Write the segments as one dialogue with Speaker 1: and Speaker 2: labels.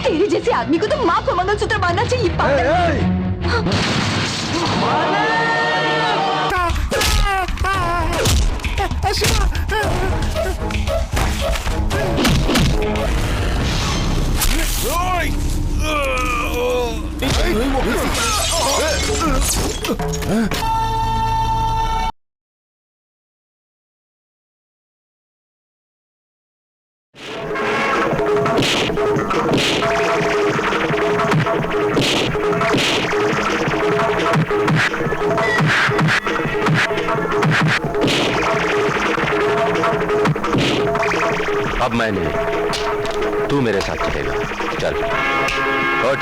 Speaker 1: तेरे जैसे आदमी को तो माँ को मंगलसूत्र बांधना चाहिए।
Speaker 2: अब मैं नहीं, तू मेरे साथ चलेगा। चल उठ,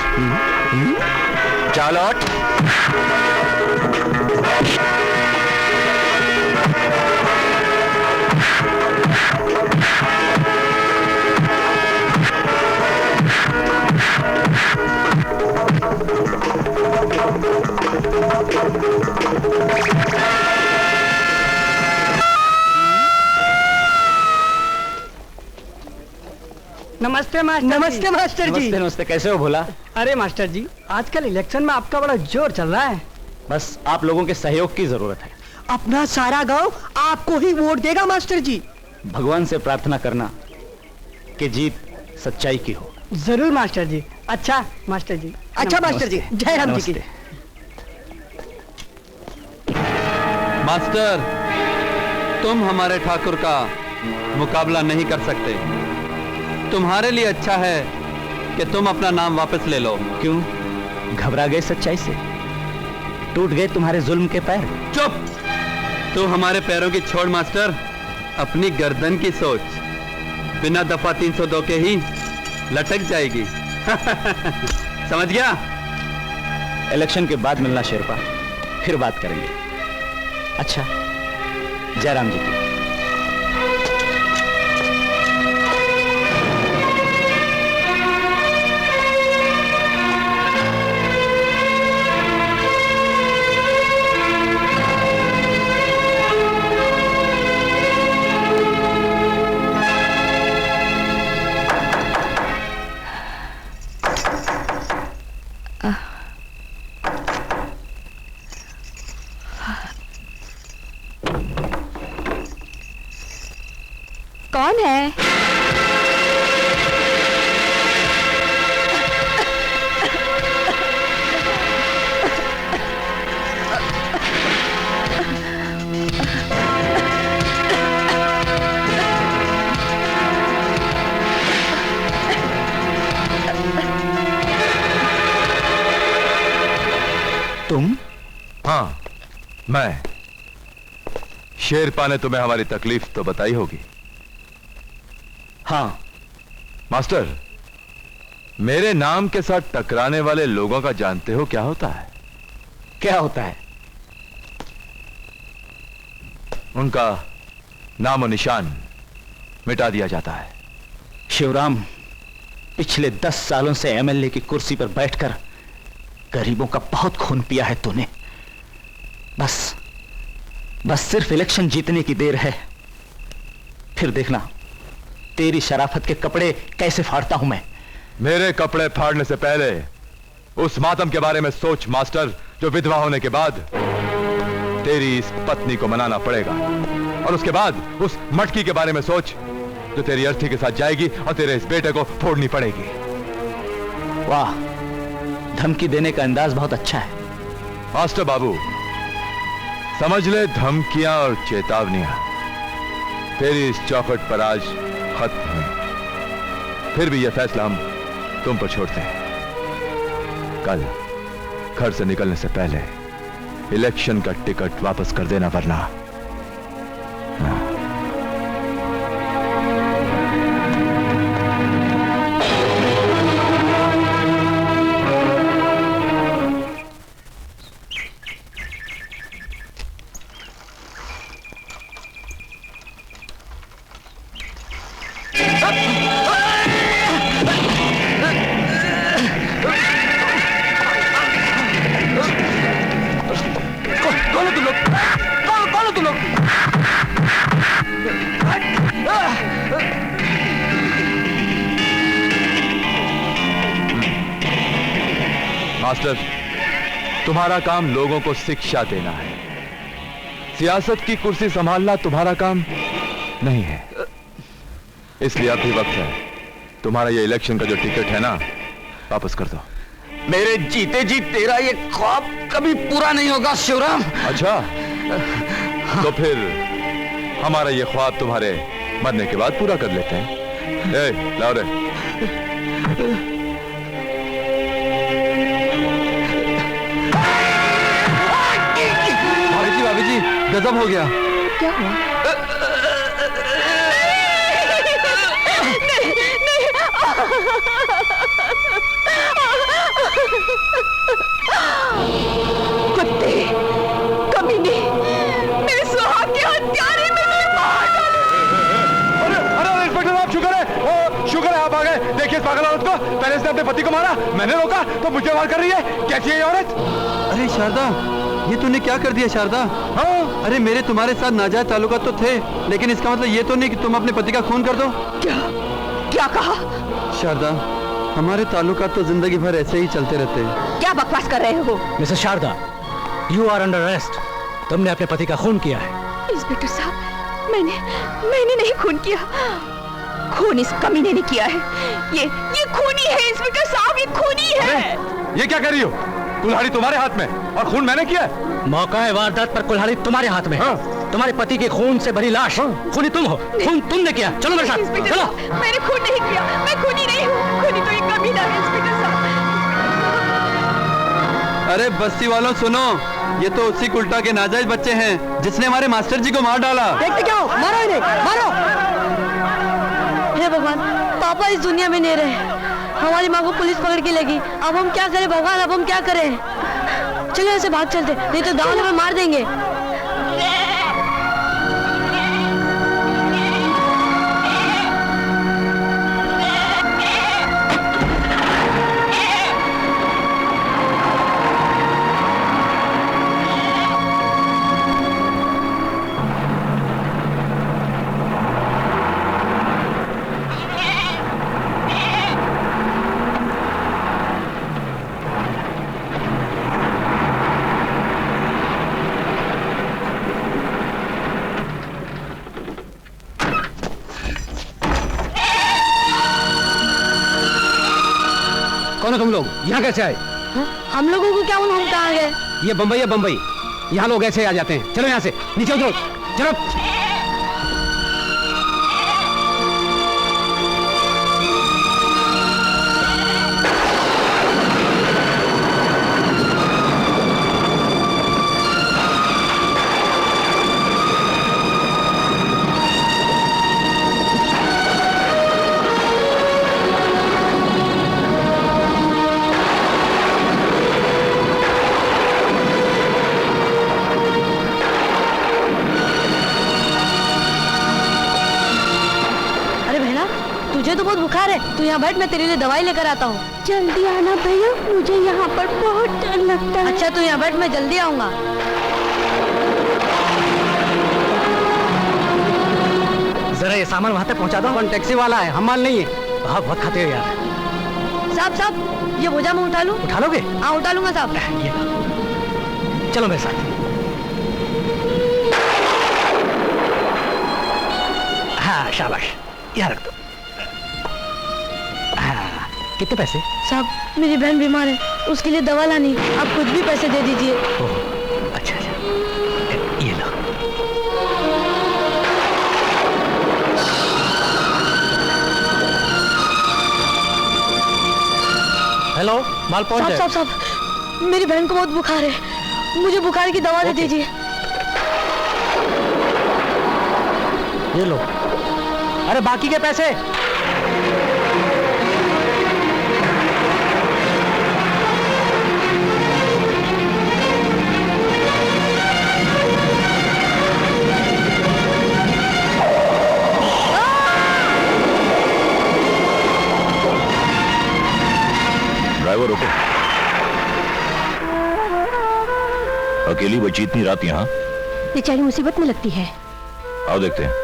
Speaker 2: चल उठ।
Speaker 3: नमस्ते मास्टर।
Speaker 4: नमस्ते मास्टर जी।
Speaker 2: नमस्ते नमस्ते, कैसे हो भोला?
Speaker 3: अरे मास्टर जी, आजकल इलेक्शन में आपका बड़ा जोर चल रहा है।
Speaker 2: बस आप लोगों के सहयोग की जरूरत है।
Speaker 4: अपना सारा गांव आपको ही वोट देगा मास्टर जी।
Speaker 2: भगवान से प्रार्थना करना कि जीत सच्चाई की हो।
Speaker 3: जरूर मास्टर जी। अच्छा मास्टर जी।
Speaker 4: अच्छा मास्टर जी, जय राम जी की।
Speaker 5: मास्टर, तुम हमारे ठाकुर का मुकाबला नहीं कर सकते। तुम्हारे लिए अच्छा है कि तुम अपना नाम वापस ले लो।
Speaker 2: क्यों, घबरा गए सच्चाई से? टूट गए तुम्हारे जुल्म के पैर?
Speaker 5: चुप! तू हमारे पैरों की छोड़ मास्टर, अपनी गर्दन की सोच। बिना दफा 302 के ही लटक जाएगी। समझ गया?
Speaker 2: इलेक्शन के बाद मिलना शेरपा, फिर बात करेंगे। अच्छा, जयराम जी की।
Speaker 1: कौन है?
Speaker 2: तुम?
Speaker 6: हाँ, मैं। शेरपा ने तुम्हें हमारी तकलीफ तो बताई होगी।
Speaker 2: हाँ
Speaker 6: मास्टर, मेरे नाम के साथ टकराने वाले लोगों का जानते हो क्या होता है?
Speaker 2: क्या होता है?
Speaker 6: उनका नाम और निशान मिटा दिया जाता है।
Speaker 2: शिवराम, पिछले 10 सालों से एमएलए की कुर्सी पर बैठकर गरीबों का बहुत खून पिया है तूने। बस सिर्फ इलेक्शन जीतने की देर है, फिर देखना तेरी शराफत के कपड़े कैसे फाड़ता हूं मैं।
Speaker 6: मेरे कपड़े फाड़ने से पहले उस मातम के बारे में सोच मास्टर, जो विधवा होने के बाद तेरी इस पत्नी को मनाना पड़ेगा। और उसके बाद उस मटकी के बारे में सोच, जो तेरी अर्थी के साथ जाएगी और तेरे इस बेटे को फोड़नी पड़ेगी।
Speaker 2: वाह, धमकी देने का अंदाज बहुत अच्छा है।
Speaker 6: मास्टर बाबू, समझ ले, धमकियां और चेतावनियां तेरी इस चौखट पर आज खत्म हुई। फिर भी यह फैसला हम तुम पर छोड़ते हैं। कल घर से निकलने से पहले इलेक्शन का टिकट वापस कर देना, वरना मास्टर, तुम्हारा काम लोगों को शिक्षा देना है। सियासत की कुर्सी संभालना तुम्हारा काम नहीं है। इसलिए अब भी वक्त है, तुम्हारा ये इलेक्शन का जो टिकट है ना, वापस कर दो।
Speaker 2: मेरे जीते जी तेरा ये ख्वाब कभी पूरा नहीं होगा शिवराम।
Speaker 6: अच्छा, तो फिर हमारा ये ख्वाब तुम्हारे मरने के बाद पूरा कर लेते हैं। ए, लाओ रे।
Speaker 5: भाभी जी, गजब हो गया।
Speaker 1: क्या हुआ? कुत्ते, कमीने, मेरे सुहाग के हत्यारे में मार डालो।
Speaker 6: अरे इंस्पेक्टर साहब, शुक्र है, शुक्र है आप आ गए। देखिए इस पागल औरत को, पहले इसने अपने पति को मारा, मैंने रोका तो मुझे वार कर रही है। कैसी है ये औरत?
Speaker 5: अरे शारदा, ये तूने क्या कर दिया शारदा? हाँ? अरे मेरे तुम्हारे साथ नाजायज ताल्लुकात तो थे, लेकिन इसका मतलब ये तो नहीं कि तुम अपने पति का खून कर दो।
Speaker 1: क्या क्या कहा?
Speaker 5: शारदा, हमारे ताल्लुकात तो जिंदगी भर ऐसे ही चलते रहते हैं।
Speaker 1: क्या बकवास कर रहे हो?
Speaker 3: Mrs Sharda, you are under arrest. तुमने अपने पति का खून किया है।
Speaker 1: इंस्पेक्टर साहब, मैंने नहीं खून किया। खून इस कमीने ने किया है। ये खूनी है इंस्पेक्टर साहब, ये खूनी है।
Speaker 6: ये क्या कर रही हो? कुल्हाड़ी तुम्हारे हाथ में और खून मैंने किया है।
Speaker 3: मौका वारदात पर कुल्हाड़ी तुम्हारे हाथ में।
Speaker 6: हाँ।
Speaker 3: तुम्हारे पति के खून से भरी लाश, खूनी तुम हो। खून तुमने किया। चलो मेरे साथ,
Speaker 1: इंस्पेक्टर
Speaker 3: चलो।
Speaker 1: साहब, मैंने खून नहीं किया। मैं खूनी नहीं हूँ। खूनी तो ये कमीना है इंस्पेक्टर साहब।
Speaker 5: अरे बस्ती वालों सुनो, ये तो उसी कुल्टा के नाजायज बच्चे हैं जिसने हमारे मास्टर जी को मार डाला।
Speaker 4: देखते क्या हो? मारो इन्हें, मारो।
Speaker 7: हे भगवान, पापा इस दुनिया में नहीं रहे। हमारी माँ को पुलिस पकड़ के लेगी। अब हम क्या करें भगवान, अब हम क्या करें? चलो ऐसे भाग चलते, नहीं तो गाँव में मार देंगे।
Speaker 3: कौन हो तुम लोग? यहाँ कैसे आए?
Speaker 7: हम लोगों को क्या हम कहाँ गए?
Speaker 3: ये बम्बई है, बम्बई। यहाँ लोग ऐसे आ जाते हैं। चलो यहाँ से नीचे उतरो, चलो।
Speaker 7: तुझे तो बहुत बुखार है, तू यहाँ बैठ, मैं तेरे लिए दवाई लेकर आता हूँ।
Speaker 1: जल्दी आना भैया, मुझे यहाँ पर बहुत डर लगता है।
Speaker 7: अच्छा तू यहाँ बैठ, मैं जल्दी आऊंगा।
Speaker 3: जरा ये सामान वहां तक पहुंचा दो। कौन टैक्सी वाला है? हम माल नहीं है। बहुत खाते हो यार।
Speaker 7: साहब साहब, ये बोझा मैं उठा लूं?
Speaker 3: उठा लोगे?
Speaker 7: हाँ उठा लूंगा साहब।
Speaker 3: ये चलो मेरे साथ। हाँ शाबाश, यहाँ रख दो। हाँ, कितने पैसे?
Speaker 7: साहब मेरी बहन बीमार है, उसके लिए दवा लानी, आप कुछ भी पैसे दे दीजिए।
Speaker 3: अच्छा अच्छा, ये लो। हेलो, माल पहुंच
Speaker 7: साहब
Speaker 3: जाए।
Speaker 7: साहब साहब, मेरी बहन को बहुत बुखार है, मुझे बुखार की दवा दे दीजिए।
Speaker 3: ये लो। अरे बाकी के पैसे?
Speaker 8: ड्राइवर रुको। अकेली बची इतनी रात यहाँ?
Speaker 1: बेचारी मुसीबत में लगती है।
Speaker 8: आओ देखते हैं।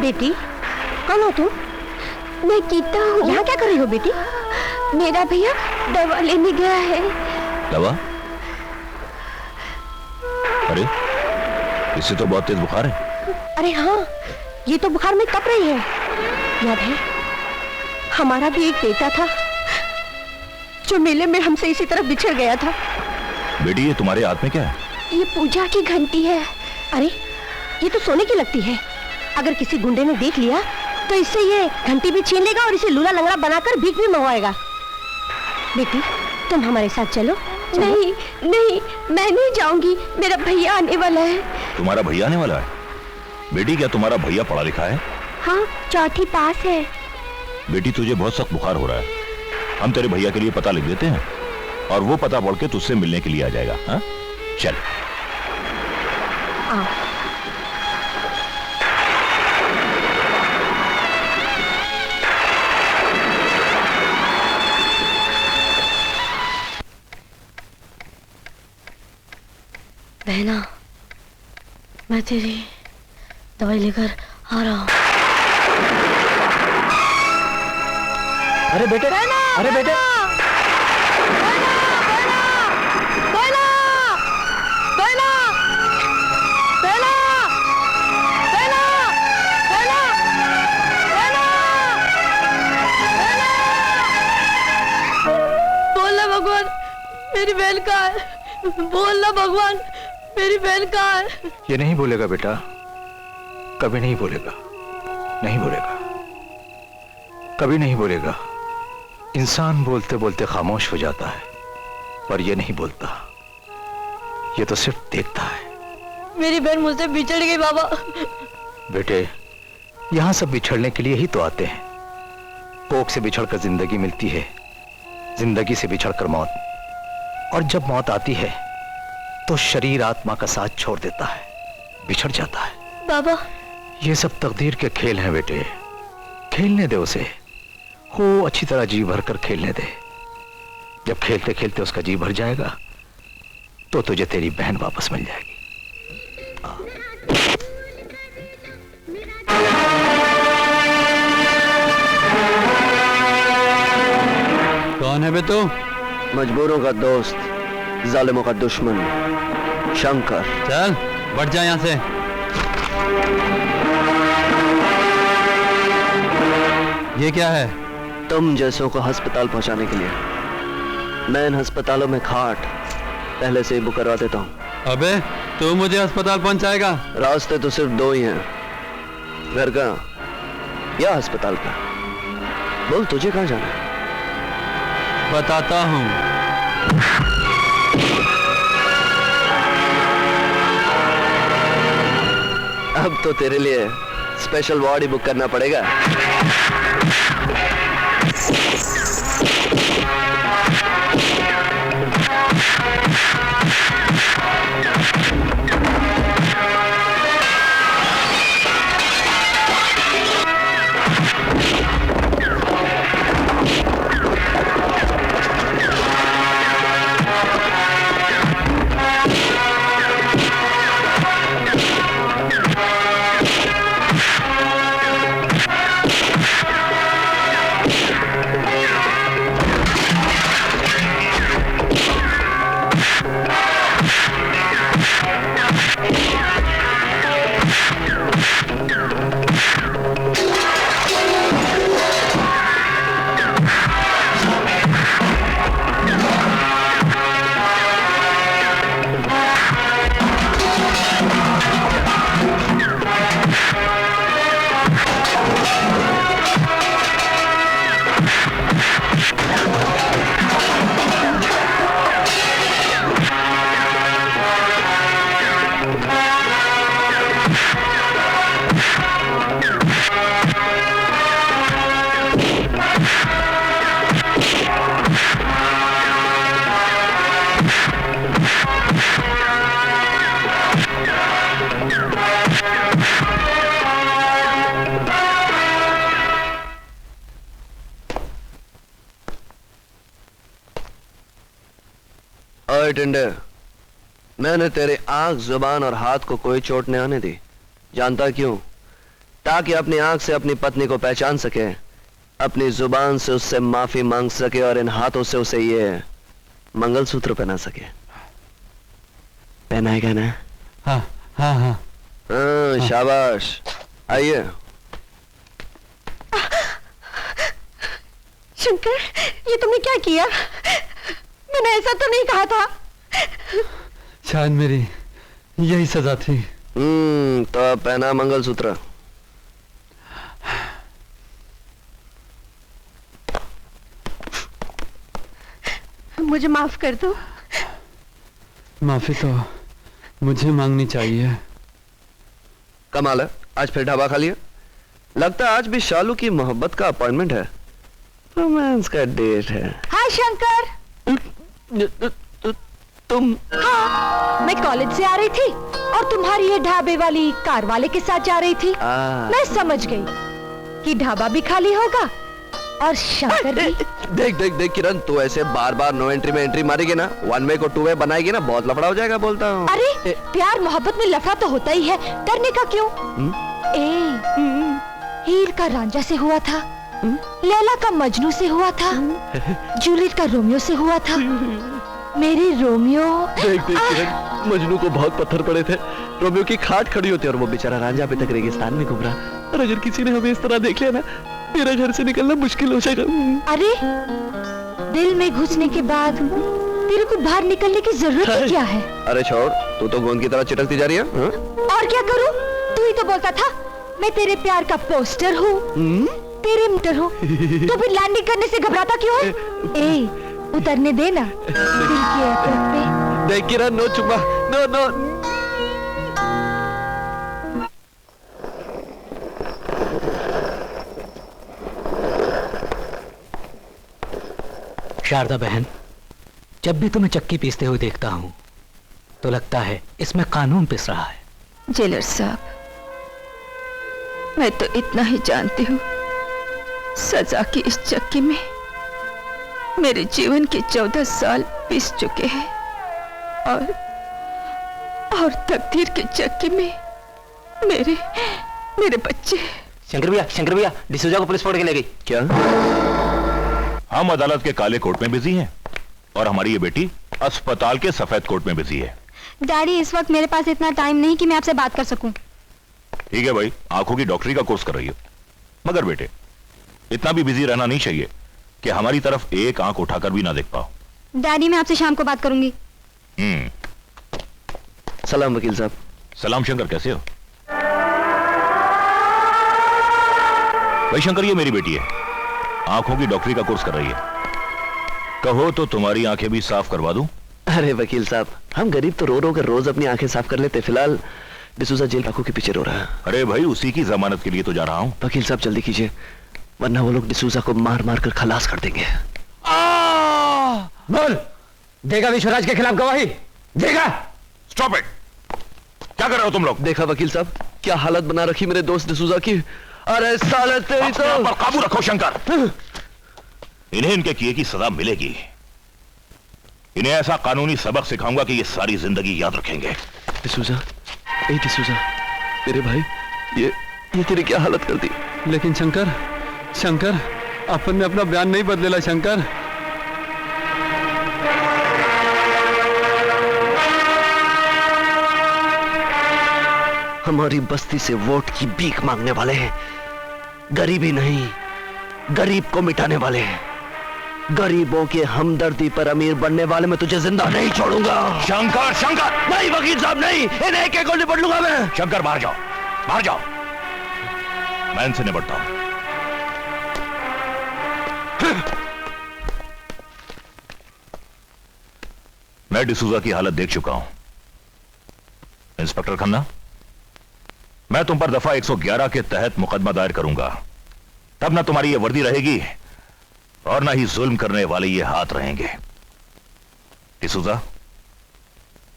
Speaker 1: बेटी,
Speaker 7: कौन हो तुम?
Speaker 1: मैं गीता हूँ।
Speaker 7: यहाँ क्या कर रही हो बेटी?
Speaker 1: मेरा भैया दवा लेने गया है।
Speaker 8: दवा? अरे इससे तो बहुत तेज बुखार है।
Speaker 7: अरे हाँ, ये तो बुखार में कप रही है। याद है, हमारा भी एक बेटा था जो मेले में हमसे इसी तरह बिछड़ गया था।
Speaker 8: बेटी ये तुम्हारे हाथ में क्या है?
Speaker 1: ये पूजा की घंटी है।
Speaker 7: अरे ये तो सोने की लगती है। अगर किसी गुंडे ने देख लिया तो इससे ये घंटी भी छीन लेगा और इसे लूला लंगड़ा बनाकर भीख भी मंगवाएगा। बेटी तुम हमारे साथ चलो।
Speaker 1: नहीं नहीं, मैं नहीं जाऊंगी, मेरा भैया आने वाला है।
Speaker 8: तुम्हारा भैया आने वाला है? बेटी क्या तुम्हारा भैया पढ़ा लिखा है?
Speaker 1: हाँ, चौथी पास है।
Speaker 8: बेटी तुझे बहुत सख्त बुखार हो रहा है, हम तेरे भैया के लिए पता लिख देते हैं और वो पता पढ़ के तुझसे मिलने के लिए आ जाएगा। हाँ चल।
Speaker 7: बहना, मैं तेरी दवाई लेकर आ रहा हूँ।
Speaker 3: अरे बेटे, अरे बेटे,
Speaker 7: बोलना भगवान, मेरी बहन कहाँ है? बोलना भगवान, मेरी बहन कहाँ है?
Speaker 6: ये नहीं बोलेगा बेटा, कभी नहीं बोलेगा, नहीं बोलेगा, कभी नहीं बोलेगा। इंसान बोलते बोलते खामोश हो जाता है, पर ये नहीं बोलता, ये तो सिर्फ देखता है।
Speaker 7: मेरी बहन मुझसे बिछड़ गई बाबा।
Speaker 6: बेटे यहां सब बिछड़ने के लिए ही तो आते हैं। कोख से बिछड़कर जिंदगी मिलती है, जिंदगी से बिछड़कर मौत, और जब मौत आती है तो शरीर आत्मा का साथ छोड़ देता है, बिछड़ जाता है।
Speaker 7: बाबा
Speaker 6: ये सब तकदीर के खेल हैं बेटे, खेलने दे उसे, वो अच्छी तरह जी भर कर खेलने दे। जब खेलते खेलते उसका जी भर जाएगा तो तुझे तेरी बहन वापस मिल जाएगी।
Speaker 5: कौन है बे तू?
Speaker 9: मजबूरों का दोस्त, जालिमों का दुश्मन, शंकर।
Speaker 5: चल बढ़ जा यहाँ से। ये क्या है?
Speaker 9: तुम जैसों को अस्पताल पहुंचाने के लिए। मैं इन अस्पतालों में खाट पहले से ही बुक करवा देता हूँ।
Speaker 5: अबे तू मुझे अस्पताल पहुंचाएगा?
Speaker 9: रास्ते तो सिर्फ दो ही हैं, घर का या अस्पताल का। बोल तुझे कहाँ जाना है?
Speaker 5: बताता हूँ।
Speaker 9: अब तो तेरे लिए स्पेशल वार्ड ही बुक करना पड़ेगा। ओए टिंडे, मैंने तेरे आंख, जुबान और हाथ को कोई चोट नहीं आने दी। जानता क्यों? ताकि अपनी आंख से अपनी पत्नी को पहचान सके, अपनी जुबान से उससे माफी मांग सके और इन हाथों से उसे ये मंगलसूत्र पहना सके। पहनाएगा ना?
Speaker 5: हाँ हाँ हाँ
Speaker 9: हाँ, शाबाश। आइए।
Speaker 1: शंकर, ये तुमने क्या किया? मैंने ऐसा तो नहीं कहा था।
Speaker 5: शायद मेरी यही सजा थी।
Speaker 9: तो अब पहना मंगलसूत्र।
Speaker 1: मुझे माफ कर दो।
Speaker 5: माफी तो मुझे मांगनी चाहिए।
Speaker 9: कमाल है, आज फिर ढाबा खा लिया। लगता है आज भी शालू की मोहब्बत का अपॉइंटमेंट है, रोमांस का डेट है।
Speaker 1: हाय शंकर।
Speaker 9: तुम?
Speaker 1: हाँ, मैं कॉलेज से आ रही थी और तुम्हारी ये ढाबे वाली कार वाले के साथ जा रही थी। मैं समझ गई कि ढाबा भी खाली होगा और शंकर भी।
Speaker 9: देख देख देख किरण, तू ऐसे बार बार नो एंट्री में एंट्री मारेगी ना, वन वे को टू वे बनाएगी ना, बहुत लफड़ा हो जाएगा बोलता हूँ।
Speaker 1: अरे प्यार मोहब्बत में लफड़ा तो होता ही है, डरने का क्यों? हीर का रांझा से हुआ था, लैला का मजनू से हुआ था, जूलियट का रोमियो से हुआ था। मेरे रोमियो।
Speaker 9: देख देख किरण, मजनू को बहुत पत्थर पड़े थे, रोमियो की खाट खड़ी होती और वो बेचारा रांझा अभी तक रेगिस्तान में घूम रहा। और अगर किसी ने हमें इस तरह देख लिया ना, मेरा घर से निकलना मुश्किल हो जाएगा।
Speaker 1: अरे दिल में घुसने के बाद तेरे को बाहर निकलने की जरूरत क्या है?
Speaker 9: अरे छोड़, तू तो गोंद की तरह चिटकती जा रही है।
Speaker 1: और क्या करूं? तू ही तो बोलता था मैं तेरे प्यार का पोस्टर हूँ, तेरे मीटर हूँ, तो फिर लैंडिंग करने से घबराता क्यों है? उतरने देना दिल के एयरपोर्ट पे।
Speaker 9: देख किरण, नो चुम्मा, नो नो।
Speaker 3: शारदा बहन, जब भी तुम्हें चक्की पीसते हुए देखता हूं तो लगता है इसमें कानून पिस रहा है।
Speaker 1: जेलर साहब, मैं तो इतना ही जानती हूँ, सजा की इस चक्की में मेरे जीवन के 14 साल पिस चुके हैं और तकदीर की चक्की में मेरे बच्चे।
Speaker 3: शंकर भैया, डिसूजा को पुलिस पकड़ के ले गई।
Speaker 9: क्या?
Speaker 8: हम अदालत के काले कोर्ट में बिजी हैं और हमारी ये बेटी अस्पताल के सफेद कोर्ट में बिजी है।
Speaker 7: डैडी, इस वक्त मेरे पास इतना टाइम नहीं कि मैं आपसे बात कर सकूं।
Speaker 8: ठीक है भाई, आंखों की डॉक्टरी का कोर्स कर रही हो, मगर बेटे इतना भी बिजी रहना नहीं चाहिए कि हमारी तरफ एक आंख उठाकर भी ना देख पाओ।
Speaker 7: डैडी, मैं आपसे शाम को बात करूंगी।
Speaker 9: सलाम वकील साहब।
Speaker 8: सलाम शंकर, कैसे हो? भाई शंकर, ये मेरी बेटी है, आंखों की डॉक्टरी का कोर्स कर रही है। कहो तो तुम्हारी आंखें भी साफ करवा दूं?
Speaker 9: अरे वकील साहब, हम गरीब तो रो रो कर रोज अपनी आंखें साफ कर लेते। फिलहाल डिसूजा जेल आंखों के पीछे रो रहा है।
Speaker 8: अरे भाई, उसी की जमानत के लिए तो जा रहा हूं।
Speaker 9: वकील साहब जल्दी कीजिए, वरना वो लोग डिसूजा को मार मार कर खलास कर देंगे।
Speaker 3: बोल, देगा विश्वराज के खिलाफ गवाही? देगा?
Speaker 8: Stop it! क्या कर रहे हो तुम लोग?
Speaker 9: देखा वकील साहब, क्या हालत बना रखी मेरे दोस्त डिसूजा की। अरे साले तेरी तो।
Speaker 8: पर काबू रखो शंकर, इन्हें इनके किए की सजा मिलेगी। इन्हें ऐसा कानूनी सबक सिखाऊंगा कि ये सारी जिंदगी याद रखेंगे।
Speaker 9: डिसूजा, ए डिसूजा, मेरे भाई, ये तेरी क्या हालत कर दी।
Speaker 5: लेकिन शंकर, अपन ने अपना बयान नहीं बदलेला शंकर।
Speaker 9: हमारी बस्ती से वोट की भीख मांगने वाले हैं, गरीबी नहीं, गरीब को मिटाने वाले हैं। गरीबों के हमदर्दी पर अमीर बनने वाले मैं तुझे जिंदा नहीं छोड़ूंगा।
Speaker 8: शंकर!
Speaker 9: नहीं वकील साहब, नहीं, इन्हें एक एक को निपट लूंगा मैं।
Speaker 8: शंकर, बाहर जाओ, मैं इनसे निपटता हूं। मैं डिसूजा की हालत देख चुका हूं। इंस्पेक्टर खन्ना, मैं तुम पर दफा 111 के तहत मुकदमा दायर करूंगा। तब ना तुम्हारी ये वर्दी रहेगी और ना ही जुल्म करने वाले ये हाथ रहेंगे। डिसूजा,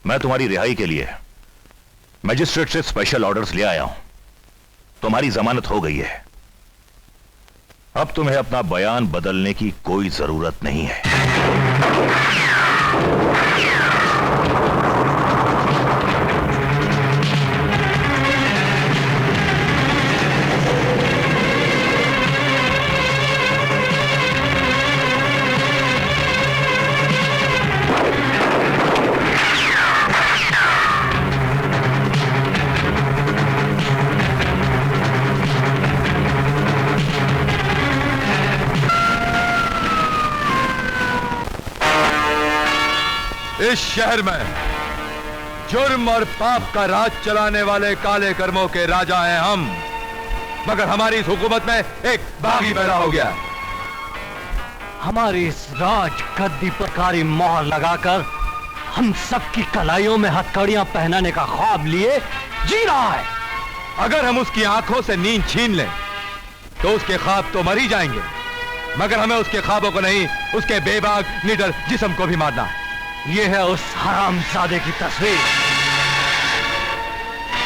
Speaker 8: मैं तुम्हारी रिहाई के लिए मजिस्ट्रेट से स्पेशल ऑर्डर्स ले आया हूं। तुम्हारी जमानत हो गई है। अब तुम्हें अपना बयान बदलने की कोई जरूरत नहीं है।
Speaker 6: इस शहर में जुर्म और पाप का राज चलाने वाले काले कर्मों के राजा हैं हम, मगर हमारी इस हुकूमत में एक बागी पैदा हो गया।
Speaker 3: हमारी इस राज गद्दी पर कारी मोहर लगाकर हम सबकी कलाइयों में हथकड़ियां पहनाने का ख्वाब लिए जी रहा है।
Speaker 6: अगर हम उसकी आंखों से नींद छीन लें तो उसके ख्वाब तो मर ही जाएंगे, मगर हमें उसके ख्वाबों को नहीं, उसके बेबाक निडर जिस्म को भी मारना है।
Speaker 3: यह है उस हरामजादे की तस्वीर।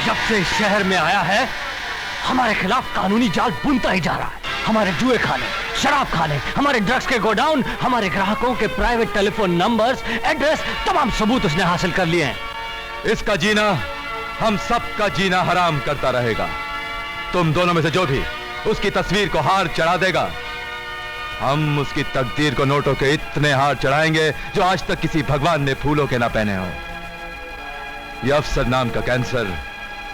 Speaker 3: जब से इस शहर में आया है हमारे खिलाफ कानूनी जाल बुनता ही जा रहा है। हमारे जुए खाने, शराब खाने, हमारे ड्रग्स के गोडाउन, हमारे ग्राहकों के प्राइवेट टेलीफोन नंबर्स, एड्रेस, तमाम सबूत उसने हासिल कर लिए हैं।
Speaker 6: इसका जीना हम सबका जीना हराम करता रहेगा। तुम दोनों में से जो भी उसकी तस्वीर को हार चढ़ा देगा, हम उसकी तकदीर को नोटों के इतने हार चढ़ाएंगे जो आज तक किसी भगवान ने फूलों के ना पहने हो। यह अफसर नाम का कैंसर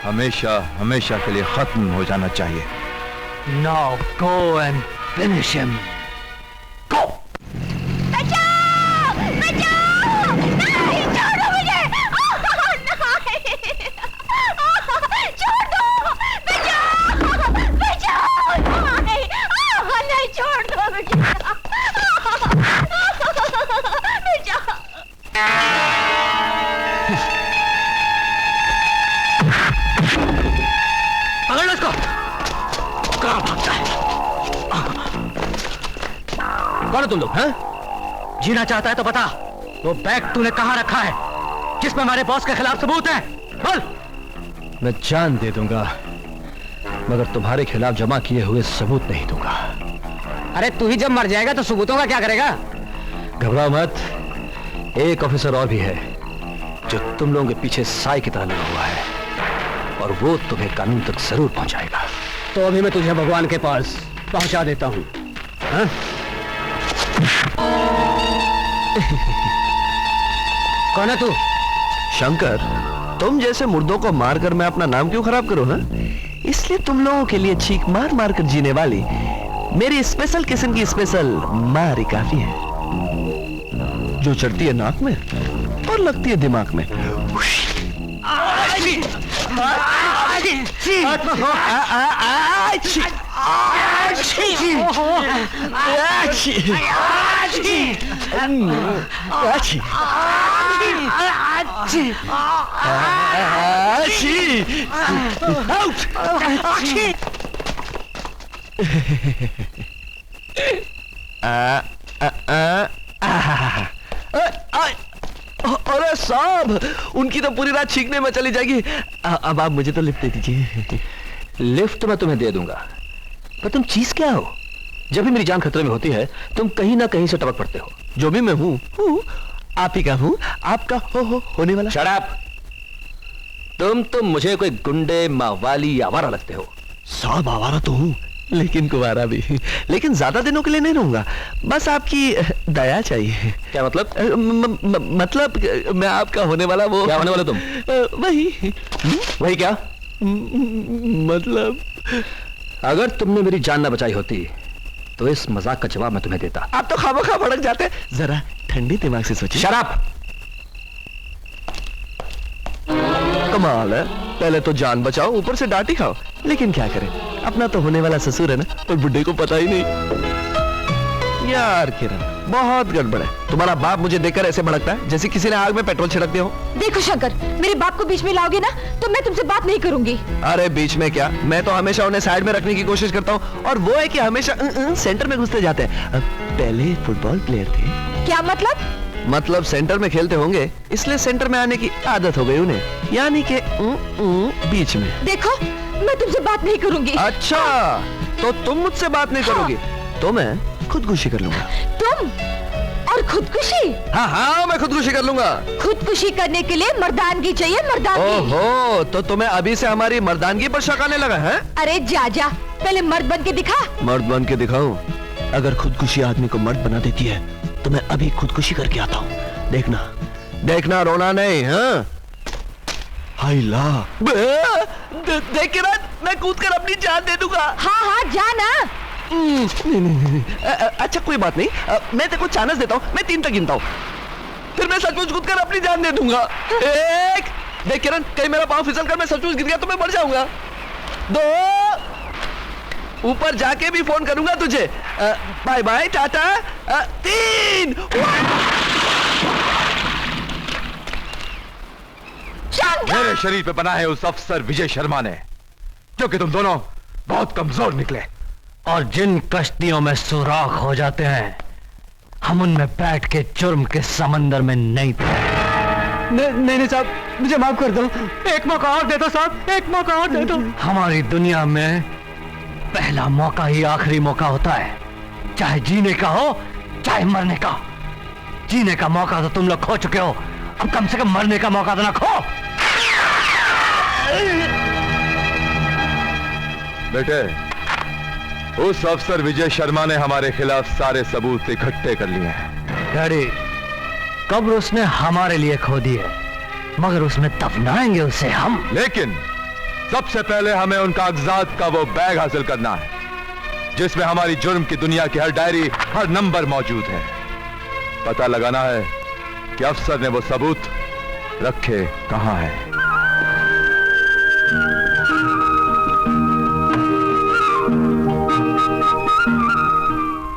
Speaker 6: हमेशा हमेशा के लिए खत्म हो जाना चाहिए।
Speaker 3: Now go and finish him. Go!
Speaker 1: बचाओ! बचाओ! नहीं, छोड़ो मुझे! नहीं! छोड़ दो! बचाओ! बचाओ! नहीं! नहीं, छोड़ दो मुझे! बचाओ!
Speaker 3: पकड़ लो इसको। कहाँ भागता है? कौन हो तुम लोग? हैं? जीना चाहता है तो बता, वो बैग तूने कहाँ रखा है जिसमें हमारे बॉस के खिलाफ सबूत है? बोल।
Speaker 9: मैं जान दे दूंगा, मगर तुम्हारे खिलाफ जमा किए हुए सबूत नहीं दूंगा।
Speaker 3: अरे तू ही जब मर जाएगा तो सबूतों का क्या करेगा?
Speaker 9: घबराओ मत, एक ऑफिसर और भी है जो तुम लोगों के पीछे साई की तरह लगा हुआ है, और वो तुम्हें कानून तक जरूर पहुंचाएगा।
Speaker 3: तो अभी मैं तुझे भगवान के पास पहुंचा देता हूं। हाँ? कौन है तू?
Speaker 9: शंकर, तुम जैसे मुर्दों को मारकर मैं अपना नाम क्यों खराब करूं? हाँ? इसलिए तुम लोगों के लिए चीख मार मार कर जीने वाली मेरी स्पेशल किस्म की स्पेशल मारी काफी है, जो चढ़ती है नाक में और लगती है दिमाग में। अरे साहब, उनकी तो पूरी रात छींकने में चली जाएगी। अब आप मुझे तो लिफ्ट दे दीजिए। लिफ्ट मैं तुम्हें दे दूंगा, पर तुम चीज क्या हो? जब भी मेरी जान खतरे में होती है तुम कहीं ना कहीं से टपक पड़ते हो। जो भी मैं हूं आप ही का हूं, आपका होने वाला। Shut up! तुम तो मुझे कोई गुंडे, मावाली या आवारा लगते हो। साहब आवारा तो हूं, लेकिन कुंवारा भी। लेकिन ज्यादा दिनों के लिए नहीं रहूंगा, बस आपकी दया चाहिए। क्या मतलब? मतलब मैं आपका होने वाला वो। क्या होने वाला तुम? वही क्या? मतलब अगर तुमने मेरी जान ना बचाई होती तो इस मजाक का जवाब मैं तुम्हें देता। आप तो खामोखा भड़क जाते, जरा ठंडी दिमाग से सोचिए। शराब! कमाल है, पहले तो जान बचाओ, ऊपर से डांट ही खाओ। लेकिन क्या करें, अपना तो होने वाला ससुर है ना, और बुड्ढे को पता ही नहीं। यार किरण, बहुत गड़बड़ है। तुम्हारा बाप मुझे देखकर ऐसे भड़कता है जैसे किसी ने आग में पेट्रोल छिड़क दिया हो।
Speaker 1: देखो शंकर, मेरे बाप को बीच में लाओगे ना तो मैं तुमसे बात नहीं करूंगी।
Speaker 9: अरे बीच में क्या, मैं तो हमेशा उन्हें साइड में रखने की कोशिश करता हूँ, और वो है कि हमेशा सेंटर में घुसते जाते हैं। पहले फुटबॉल प्लेयर थे।
Speaker 1: क्या मतलब?
Speaker 9: मतलब सेंटर में खेलते होंगे, इसलिए सेंटर में आने की आदत हो गई उन्हें, यानी कि बीच में।
Speaker 1: देखो, मैं तुमसे बात नहीं करूंगी।
Speaker 9: अच्छा, तो तुम मुझसे बात नहीं करोगी? तो मैं खुदकुशी कर लूंगा।
Speaker 1: तुम? और खुदकुशी?
Speaker 9: हाँ, मैं खुदकुशी कर लूंगा।
Speaker 1: खुदकुशी करने के लिए मर्दानगी चाहिए, मर्दानगी।
Speaker 9: ओहो, तो तुम्हें अभी से हमारी मर्दानगी पर शक आने लगा है?
Speaker 1: अरे जा, पहले मर्द बन के दिखा।
Speaker 9: मर्द बन के दिखाऊं? अगर खुदकुशी आदमी को मर्द बना देती है तो मैं अभी खुदकुशी करके आता हूँ। देखना, रोना नहीं। हाँ, देख के ना, मैं कूद कर अपनी जान दे दूंगा।
Speaker 1: हाँ, जाना।
Speaker 9: नहीं। अच्छा कोई बात नहीं, मैं तेरे को चांस देता हूँ, मैं 3 तक गिनता हूँ। फिर मैं सचमुच कूद कर अपनी जान दे दूंगा। एक, देख किरण, कहीं मेरा पांव फिसल कर मैं सचमुच गिर गया तो मैं मर जाऊंगा। 2, ऊपर जाके भी फोन करूंगा तुझे। Bye bye, Tata. 3,
Speaker 6: मेरे शरीर पे बना है उस अफसर विजय शर्मा ने, क्योंकि तुम दोनों बहुत कमजोर निकले।
Speaker 3: और जिन कश्तियों में सुराख हो जाते हैं, हम उनमें बैठ के जुर्म के समंदर में नहीं तैरते।
Speaker 4: नहीं साहब, मुझे माफ कर दो। एक मौका और दे दो साहब, एक मौका और दे दो।
Speaker 3: हमारी दुनिया में पहला मौका ही आखिरी मौका होता है, चाहे जीने का हो चाहे मरने का। जीने का मौका तो तुम लोग खो चुके हो, अब कम से कम मरने का मौका तो ना खो।
Speaker 6: बेटे, उस अफसर विजय शर्मा ने हमारे खिलाफ सारे सबूत इकट्ठे कर लिए हैं।
Speaker 3: डैडी, कब्र उसने हमारे लिए खो दी है, मगर उसमें दफनाएंगे उसे हम।
Speaker 6: लेकिन सबसे पहले हमें उन कागजात का वो बैग हासिल करना है जिसमें हमारी जुर्म की दुनिया की हर डायरी, हर नंबर मौजूद है। पता लगाना है कि अफसर ने वो सबूत रखे कहां हैं।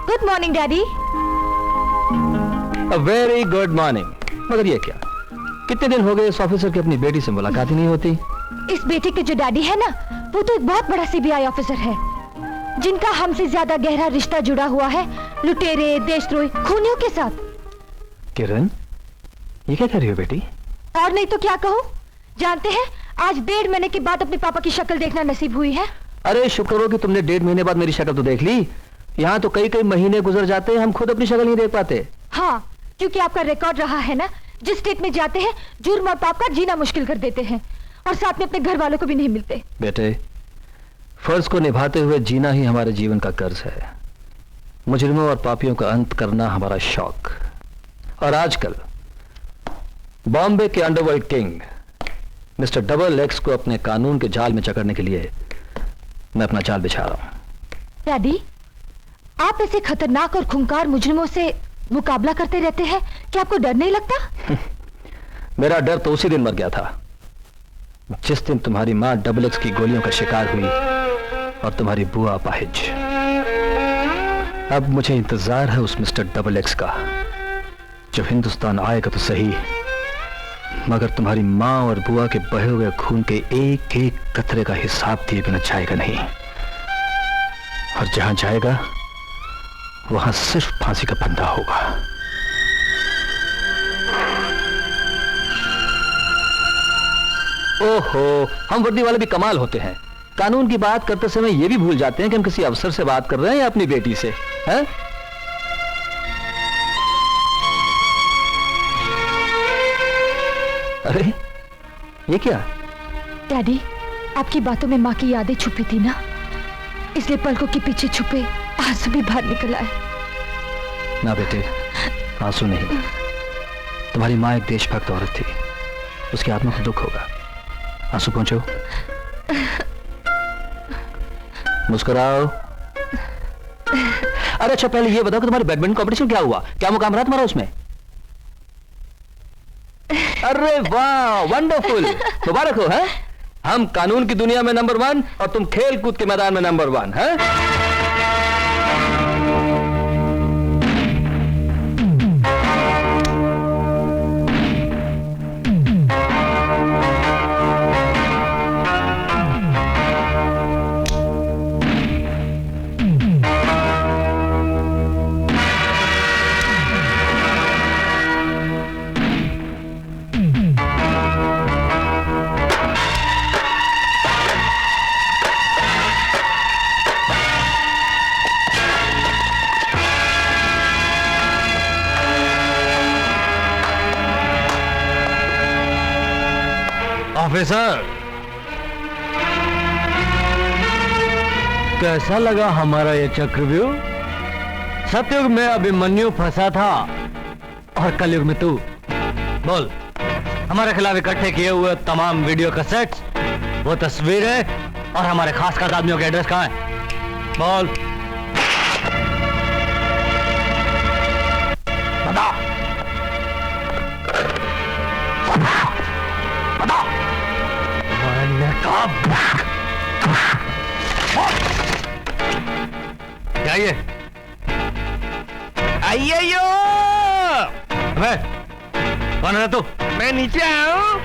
Speaker 1: Good morning daddy.
Speaker 9: Very good morning. मगर ये क्या, कितने दिन हो गए इस ऑफिसर की अपनी बेटी से मुलाकात ही नहीं होती।
Speaker 1: इस बेटे के जो डैडी है ना, वो तो एक बहुत बड़ा सीबीआई ऑफिसर है, जिनका हमसे ज्यादा गहरा रिश्ता जुड़ा हुआ है लुटेरे, देशद्रोही, खूनियों के साथ।
Speaker 9: किरण, ये क्या कर रही हो बेटी?
Speaker 1: और नहीं तो क्या कहूँ। जानते हैं, आज 1.5 महीने के बाद अपने पापा की शक्ल देखना नसीब हुई है।
Speaker 9: अरे शुक्र हो कि तुमने 1.5 महीने बाद मेरी शक्ल तो देख ली। यहाँ तो कई कई महीने गुजर जाते हैं, हम खुद अपनी शक्ल नहीं देख पाते।
Speaker 1: हाँ, क्योंकि आपका रिकॉर्ड रहा है ना, जिस स्टेट में जाते हैं जुर्म और पाप का जीना मुश्किल कर देते हैं, और साथ में अपने घर वालों को भी नहीं मिलते।
Speaker 9: बेटे, फर्ज को निभाते हुए जीना ही हमारे जीवन का कर्ज है। मुजरिमों और पापियों का अंत करना हमारा शौक। और आजकल बॉम्बे के underworld king mister double x को अपने कानून के जाल में जकड़ने के लिए मैं अपना जाल बिछा रहा हूं।
Speaker 1: डैडी, आप ऐसे खतरनाक और खूंखार मुजरिमों से मुकाबला करते रहते हैं कि आपको डर नहीं लगता?
Speaker 9: मेरा डर तो उसी दिन मर गया था जिस दिन तुम्हारी मां डबल एक्स की गोलियों का शिकार हुई और तुम्हारी बुआ अपाहिज। अब मुझे इंतजार है उस मिस्टर डबल एक्स का, जो हिंदुस्तान आएगा तो सही, मगर तुम्हारी मां और बुआ के बहे हुए खून के एक एक कतरे का हिसाब दिए बिना जाएगा नहीं। और जहां जाएगा वहां सिर्फ फांसी का फंदा होगा। ओहो, हम वर्दी वाले भी कमाल होते हैं। कानून की बात करते समय यह भी भूल जाते हैं कि हम किसी अफसर से बात कर रहे हैं या अपनी बेटी से, हैं? अरे ये क्या?
Speaker 1: डैडी, आपकी बातों में माँ की यादें छुपी थी ना, इसलिए पलकों के पीछे छुपे आंसू भी बाहर निकल आए।
Speaker 9: ना बेटे, आंसू नहीं। तुम्हारी माँ एक देशभक्त औरत थी, उसकी आत्मा को दुख होगा। आंसू पहुंचो, मुस्कुराओ। अरे अच्छा, पहले ये बताओ कि तुम्हारे बैडमिंटन कॉम्पिटिशन क्या हुआ? क्या मुकाम रहा तुम्हारा उसमें? अरे वाह, वंडरफुल, मुबारक हो। है हम कानून की दुनिया में नंबर 1 और तुम खेल कूद के मैदान में नंबर 1 है।
Speaker 3: ऑफिसर, कैसा लगा हमारा ये चक्रव्यूह? सतयुग में अभिमन्यु फंसा था और कलयुग में तू। बोल, हमारे खिलाफ इकट्ठे किए हुए तमाम वीडियो कैसेट्स, वो तस्वीरें और हमारे खास आदमियों के एड्रेस कहाँ हैं? बोल, बता। बता। मैंने कहा क्या ये?
Speaker 9: आइयो,
Speaker 3: अबे कौन है तू?
Speaker 9: मैं नीचे आया हूँ।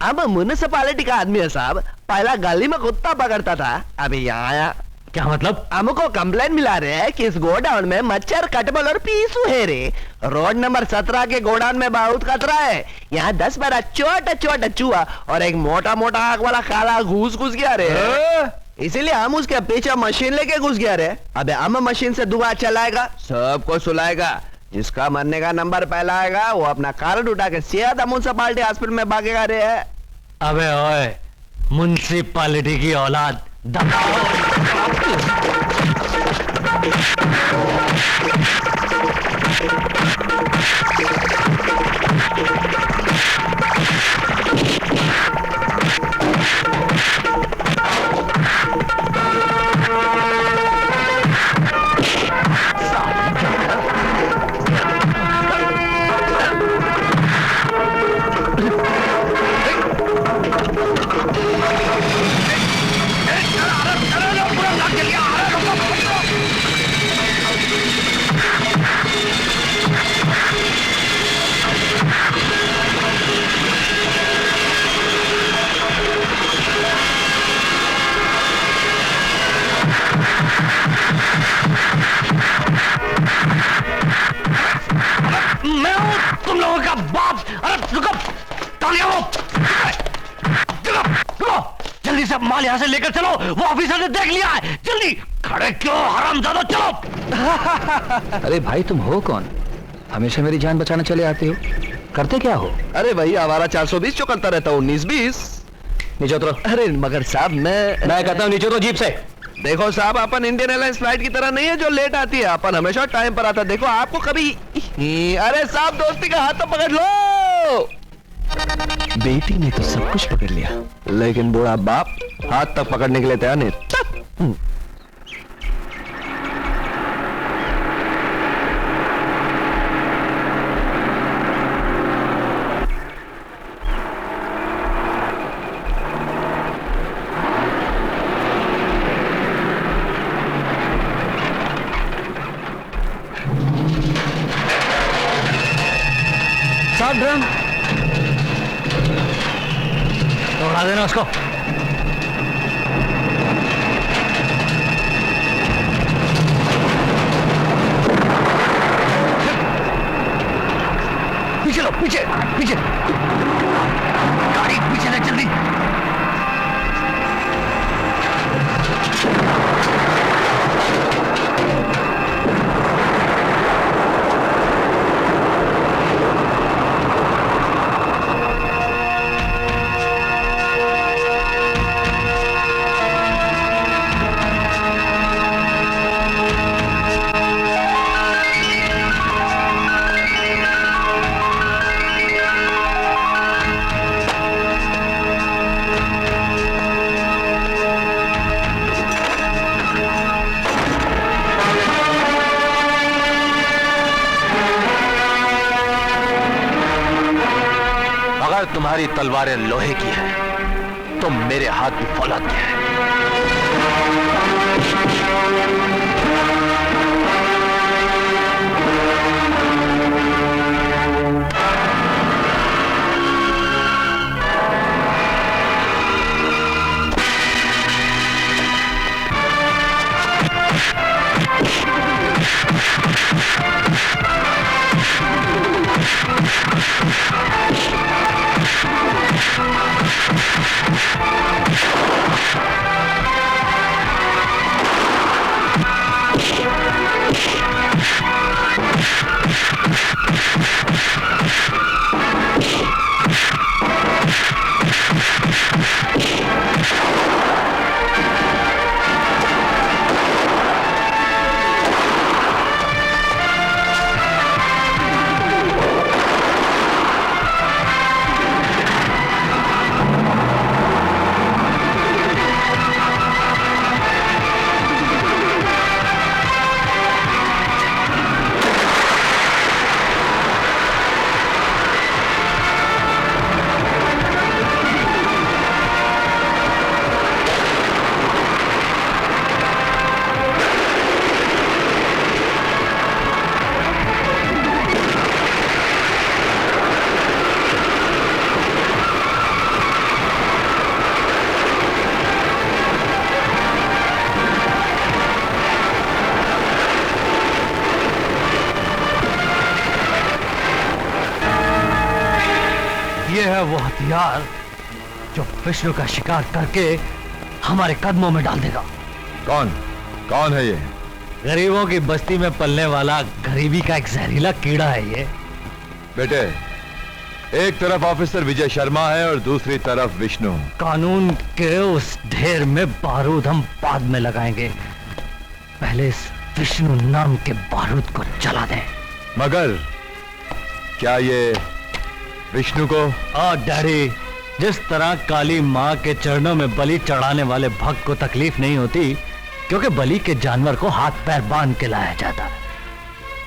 Speaker 9: अब म्युनिसिपालिटी का आदमी है साहब। पहला गली में कुत्ता पकड़ता था, अभी यहाँ आया।
Speaker 3: क्या मतलब?
Speaker 9: हमको कंप्लेन मिला रहे हैं कि इस गोडाउन में मच्छर, कटबल और पीसू है रे। रोड नंबर 17 के गोडाउन में बहुत खतरा है। यहाँ 10-12 छोटा छोटा चूहा और एक मोटा मोटा आग वाला काला घुस गया रे। इसीलिए हम उसके पीछे मशीन लेके घुस गया रे। अबे हम मशीन से धुआं चलाएगा, सबको सुलाएगा। जिसका मरने का नंबर पहला आएगा वो अपना कारण उठा के सीधा म्युनिसिपालिटी हॉस्पिटल में भागेगा रे।
Speaker 3: अबे ओए, म्युनिसिपालिटी की औलाद, मैं हूं तुम लोगों का बाप। अरे रुको, रुको, जल्दी से माल यहां से लेकर चलो। वो ऑफिसर ने देख लिया है। जल्दी, खड़े क्यों हरामजादा, चलो।
Speaker 9: अरे भाई तुम हो कौन? हमेशा मेरी जान बचाने चले आते हो, करते क्या हो? अरे भाई हमारा 420 जो करता रहता हूँ, 19-20। नीचे उतरो। अरे मगर साहब मैं कहता हूँ नीचे उतरो जीप से। देखो साहब, अपन इंडियन एयरलाइंस फ्लाइट की तरह नहीं है जो लेट आती है। अपन हमेशा टाइम पर आता है। देखो आपको कभी अरे साहब, दोस्ती का हाथ तो पकड़ लो। बेटी ने तो सब कुछ पकड़ लिया, लेकिन बूढ़ा बाप हाथ तक पकड़ने के लिए तैयार नहीं।
Speaker 3: ड्रम उड़ा देना उसको। पीछे लो, पीछे पीछे, गाड़ी पीछे ले जल्दी। तुम्हारी तलवारें लोहे की है तो मेरे हाथ भी फौलाद के हैं। वो हथियार जो विष्णु का शिकार करके हमारे कदमों में डाल देगा।
Speaker 6: कौन कौन है ये?
Speaker 3: गरीबों की बस्ती में पलने वाला गरीबी का एक जहरीला कीड़ा है ये।
Speaker 6: बेटे, एक तरफ ऑफिसर विजय शर्मा है और दूसरी तरफ विष्णु।
Speaker 3: कानून के उस ढेर में बारूद हम बाद में लगाएंगे, पहले इस विष्णु नाम के बारूद को जला दें।
Speaker 6: मगर क्या ये विष्णु को?
Speaker 3: डैडी, जिस तरह काली माँ के चरणों में बलि चढ़ाने वाले भक्त को तकलीफ नहीं होती क्योंकि बलि के जानवर को हाथ पैर बांध के लाया जाता,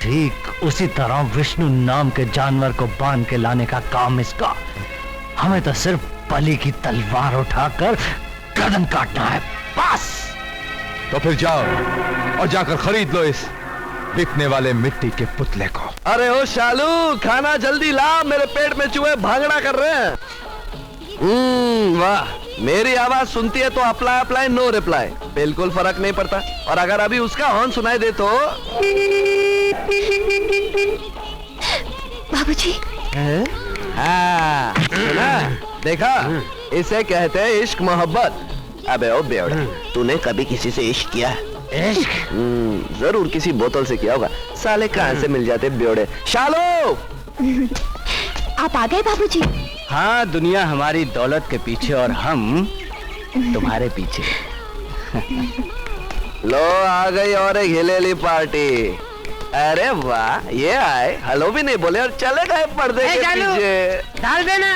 Speaker 3: ठीक उसी तरह विष्णु नाम के जानवर को बांध के लाने का काम इसका। हमें तो सिर्फ बलि की तलवार उठाकर गर्दन काटना है, बस।
Speaker 6: तो फिर जाओ और जाकर खरीद लो इस बिकने वाले मिट्टी के पुतले को।
Speaker 9: अरे ओ शालू, खाना जल्दी ला, मेरे पेट में चूहे भांगड़ा कर रहे हैं। वाह, मेरी आवाज सुनती है तो अप्लाई अप्लाई नो रिप्लाई, बिल्कुल फर्क नहीं पड़ता। और अगर अभी उसका हॉर्न सुनाई दे तो
Speaker 1: बाबूजी।
Speaker 9: हाँ, सुना? देखा, इसे कहते हैं इश्क मोहब्बत। अबे ओ बेवड़े, तूने कभी किसी से इश्क किया?
Speaker 3: इश्क?
Speaker 9: जरूर किसी बोतल से किया होगा। साले कहाँ से मिल जाते बेवड़े। शालो,
Speaker 1: आप आ गए बाबूजी?
Speaker 2: हाँ, दुनिया हमारी दौलत के पीछे और हम तुम्हारे पीछे।
Speaker 9: लो आ गई और एक हिलेली पार्टी। अरे वाह, ये आए, हेलो भी नहीं बोले और चले गए पर्दे के पीछे।
Speaker 4: डाल देना।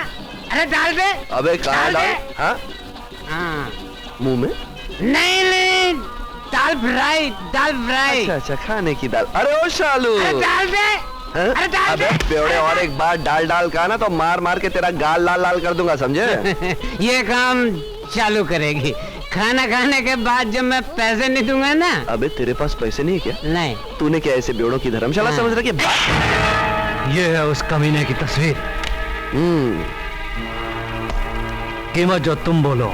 Speaker 4: अरे डाल दे।
Speaker 9: अबे कहाँ डाल? हाँ, मुंह में?
Speaker 4: नहीं, दाल फ्राई, दाल फ्राई।
Speaker 9: अच्छा, खाने की दाल। अरे ओ शालू,
Speaker 4: डाल दे। अरे डाल दे।
Speaker 9: अबे बेवड़े, और एक बार डाल कहा ना तो मार मार के तेरा गाल लाल लाल कर दूंगा, समझे?
Speaker 4: ये काम चालू करेगी खाना खाने के बाद जब मैं पैसे नहीं दूंगा ना।
Speaker 9: अबे तेरे पास पैसे नहीं है क्या?
Speaker 4: नहीं।
Speaker 9: तूने क्या ऐसे बेवड़ों की धर्मशाला समझ रखी है?
Speaker 3: ये है उस कमीने की तस्वीर। कीमत जो तुम बोलो,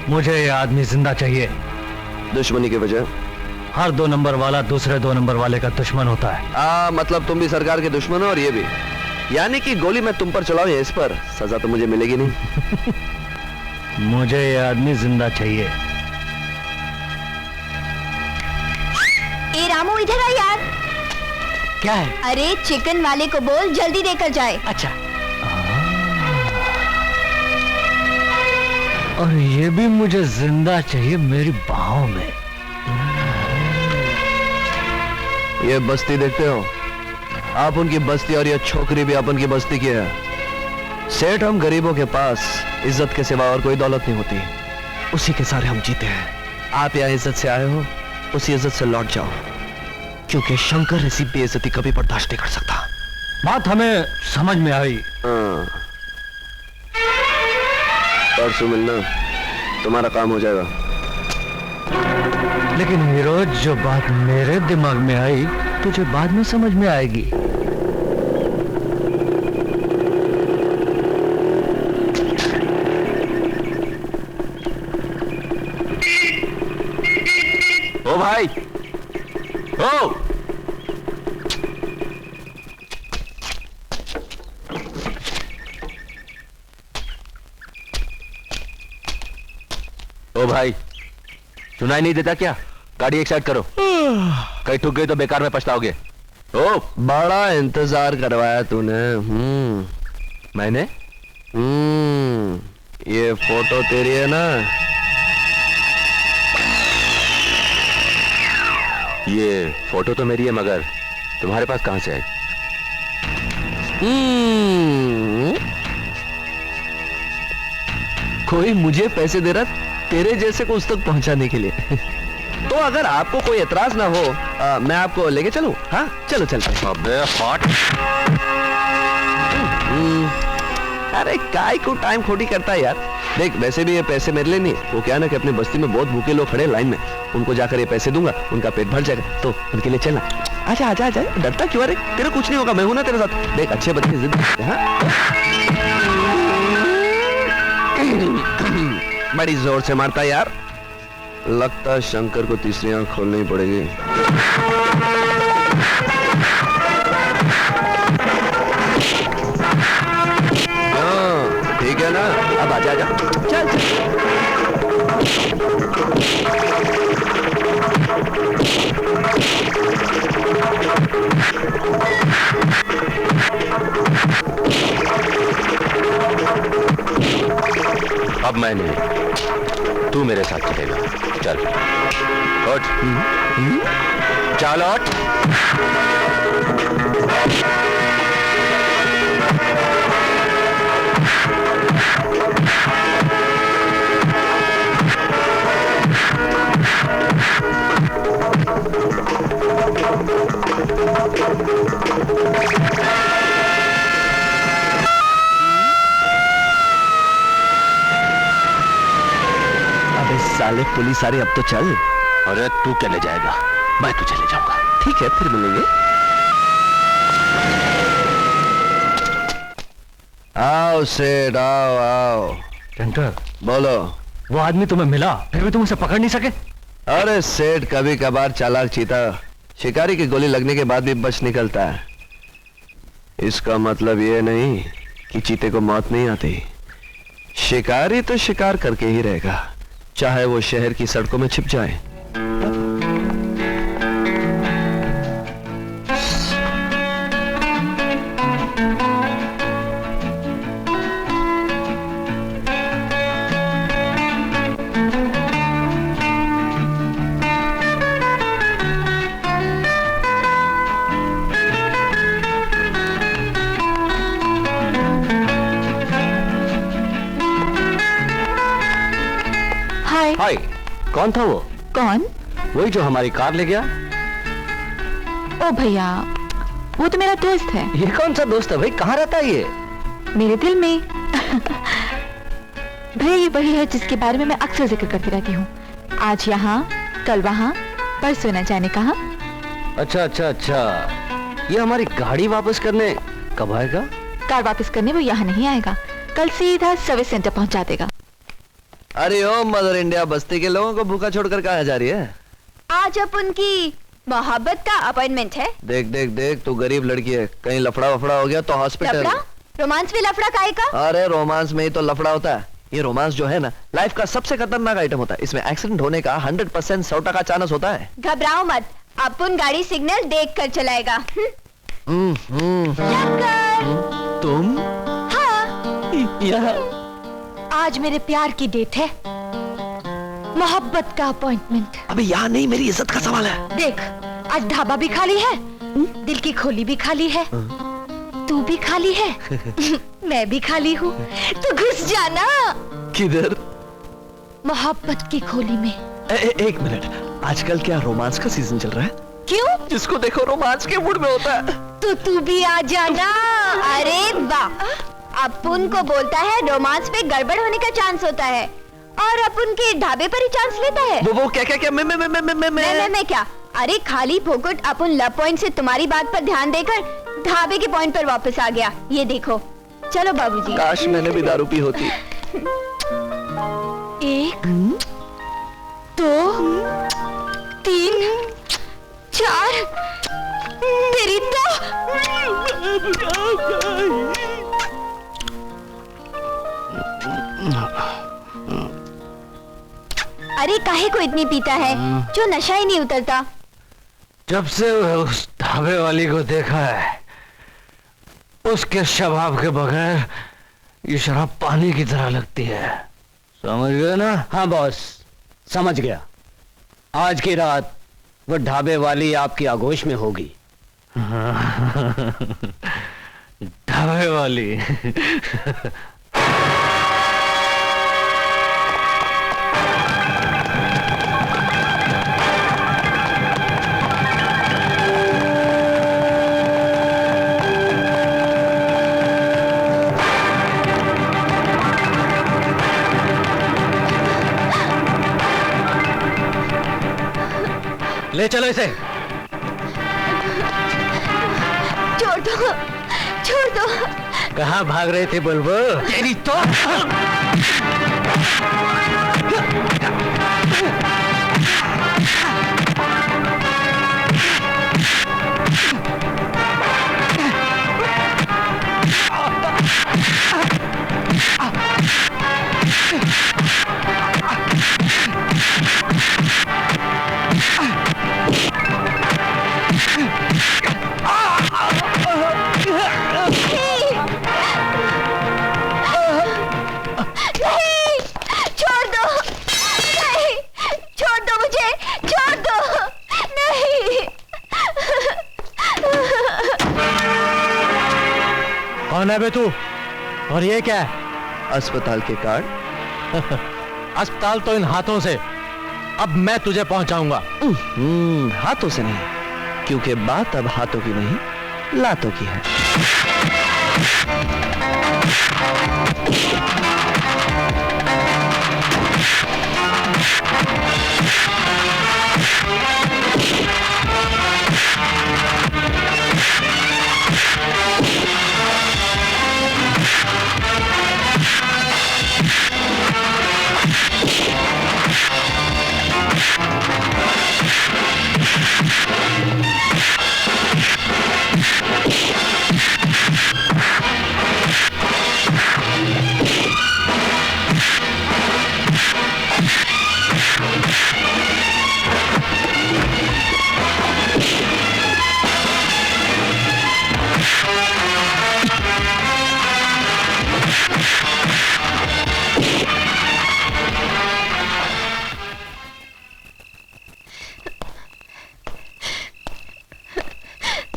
Speaker 3: मुझे ये आदमी जिंदा चाहिए।
Speaker 9: दुश्मनी की वजह?
Speaker 3: हर 2 नंबर वाला दूसरे 2 नंबर वाले का दुश्मन होता है।
Speaker 9: मतलब तुम भी सरकार के दुश्मन हो और ये भी, यानी कि गोली मैं तुम पर चलाऊं या इस पर, सजा तो मुझे मिलेगी नहीं।
Speaker 3: मुझे ये आदमी जिंदा चाहिए।
Speaker 1: ए रामू, इधर आ यार।
Speaker 3: क्या है?
Speaker 1: अरे चिकन वाले को बोल जल्दी देकर जाए।
Speaker 3: अच्छा। और ये भी मुझे जिंदा चाहिए मेरी बाहों में।
Speaker 9: ये बस्ती देखते हो आप, उनकी बस्ती, और ये छोकरी भी अपन की बस्ती की है। सेठ, हम गरीबों के पास इज्जत के सिवा और कोई दौलत नहीं होती, उसी के सारे हम जीते हैं। आप यहाँ इज्जत से आए हो, उसी इज्जत से लौट जाओ, क्योंकि शंकर ऐसी बेइज्जती कभी बर्दाश्त नहीं कर सकता।
Speaker 3: बात हमें समझ में आई।
Speaker 9: परसों मिलना, तुम्हारा काम हो जाएगा।
Speaker 3: लेकिन हीरो, जो बात मेरे दिमाग में आई तुझे बाद में समझ में आएगी।
Speaker 9: ओ भाई, ओ भाई, सुनाई नहीं देता क्या? गाड़ी एक साइड करो, कहीं ठुक गई तो बेकार में पछताओगे। ओ, बड़ा इंतजार करवाया तूने। मैंने? ये फोटो तेरी है ना? ये फोटो तो मेरी है, मगर तुम्हारे पास कहां से आई? कोई मुझे पैसे दे रहा तेरे जैसे को उस तक पहुंचाने के लिए। तो अगर आपको कोई एतराज ना हो, मैं आपको लेके चलूं? हाँ, चलो चलते हैं।
Speaker 8: अबे हट।
Speaker 9: अरे काय को टाइम खोटी करता है यार। देख, वैसे भी ये पैसे मेरे लिए नहीं, वो क्या ना कि अपनी बस्ती में बहुत भूखे लोग खड़े लाइन में, उनको जाकर ये पैसे दूंगा, उनका पेट भर जाएगा, तो उनके लिए चलना। आजा आजा आजा, डरता क्यों? अरे तेरे कुछ नहीं होगा, मैं हूं ना तेरे साथ। देख, अच्छे बच्चे जिद करते हैं। बड़ी जोर से मारता यार, लगता है शंकर को तीसरी आंख खोलनी पड़ेगी। ठीक
Speaker 6: गया ना, अब आजा आजा। चल चल। अब मैं नहीं, तू मेरे साथ चलेगा। चल उठ। चल उठ।
Speaker 9: साले पुलिस आ रही, अब तो चल।
Speaker 8: अरे तू क्या ले जाएगा, मैं तुझे ले जाऊंगा।
Speaker 9: ठीक है, फिर मिलेंगे। आओ सेठ, आओ आओ।
Speaker 3: सेंटर,
Speaker 9: बोलो।
Speaker 3: वो आदमी तुम्हें मिला, फिर भी तुम उसे पकड़ नहीं सके?
Speaker 9: अरे सेठ, कभी कभार चालाक चीता शिकारी की गोली लगने के बाद भी बच निकलता है। इसका मतलब ये नहीं कि चीते को मौत नहीं आती। शिकारी तो शिकार करके ही रहेगा, चाहे वो शहर की सड़कों में छिप जाए।
Speaker 3: हाय, कौन था वो?
Speaker 1: कौन?
Speaker 3: वही जो हमारी कार ले गया।
Speaker 1: ओ भैया, वो तो मेरा दोस्त है।
Speaker 3: ये कौन सा दोस्त है भाई, कहाँ रहता है ये?
Speaker 1: मेरे दिल में। भैया ये वही है जिसके बारे में मैं अक्सर जिक्र करती रहती हूँ। आज यहाँ, कल वहाँ, परसों न जाने कहाँ।
Speaker 3: अच्छा अच्छा अच्छा, ये हमारी गाड़ी वापस करने कब आएगा?
Speaker 1: कार वापस करने वो यहाँ नहीं आएगा, कल सीधा सर्विस सेंटर पहुँचा देगा।
Speaker 9: अरे ओ मदर इंडिया, बस्ती के लोगों को भूखा छोड़कर कहाँ जा रही है?
Speaker 1: आज अब उनकी मोहब्बत का अपॉइंटमेंट है।
Speaker 9: देख देख देख, तू गरीब लड़की है, कहीं लफड़ा वफड़ा हो गया तो हॉस्पिटल।
Speaker 1: लफड़ा? रोमांस में लफड़ा काहे का?
Speaker 9: अरे रोमांस में ही तो लफड़ा होता है। ये रोमांस जो है ना, लाइफ का सबसे खतरनाक आइटम होता है। इसमें एक्सीडेंट होने का 100% 100% चांस होता है।
Speaker 1: घबराओ मत, अपन गाड़ी सिग्नल देख कर चलाएगा।
Speaker 9: तुम?
Speaker 1: हाँ।
Speaker 9: यहाँ?
Speaker 1: आज मेरे प्यार की डेट है, मोहब्बत का अपॉइंटमेंट।
Speaker 9: अबे यहाँ नहीं, मेरी इज्जत का सवाल है।
Speaker 1: देख, आज ढाबा भी खाली है, दिल की खोली भी खाली है, तू भी खाली है, मैं भी खाली हूँ, तो घुस जाना।
Speaker 9: किधर?
Speaker 1: मोहब्बत की खोली में।
Speaker 9: एक मिनट, आजकल क्या रोमांस का सीजन चल रहा है?
Speaker 1: क्यों?
Speaker 9: जिसको देखो रोमांस के मूड में होता है।
Speaker 1: तो तू भी आ जाना। अरे वाह, अपुन को बोलता है रोमांस में गड़बड़ होने का चांस होता है, और अपुन के ढाबे पर ही चांस लेता है।
Speaker 9: वो क्या
Speaker 1: मैं क्या? अरे खाली फोकट अपुन लव पॉइंट से तुम्हारी बात पर ध्यान देकर ढाबे के पॉइंट पर वापस आ गया। ये देखो, चलो बाबूजी।
Speaker 9: काश मैंने भी दारू पी होती।
Speaker 1: 1 2 3 4 तेरी तो। अरे काहे को इतनी पीता है, जो नशा ही नहीं उतरता।
Speaker 3: जब से उस ढाबे वाली को देखा है, उसके शबाब के बगैर ये शराब पानी की तरह लगती है। समझ गए ना?
Speaker 4: हाँ बॉस, समझ गया। आज की रात वो ढाबे वाली आपकी आगोश में होगी।
Speaker 3: ढाबे वाली। ले चलो इसे।
Speaker 1: छोड़ दो, छोड़ दो।
Speaker 3: कहाँ भाग रहे थे बुलबुल? तेरी तो। कौन है बे तू? और ये क्या है?
Speaker 9: अस्पताल के कार्ड।
Speaker 3: अस्पताल तो इन हाथों से, अब मैं तुझे पहुंचाऊंगा।
Speaker 9: हाथों से नहीं, क्योंकि बात अब हाथों की नहीं लातों की है।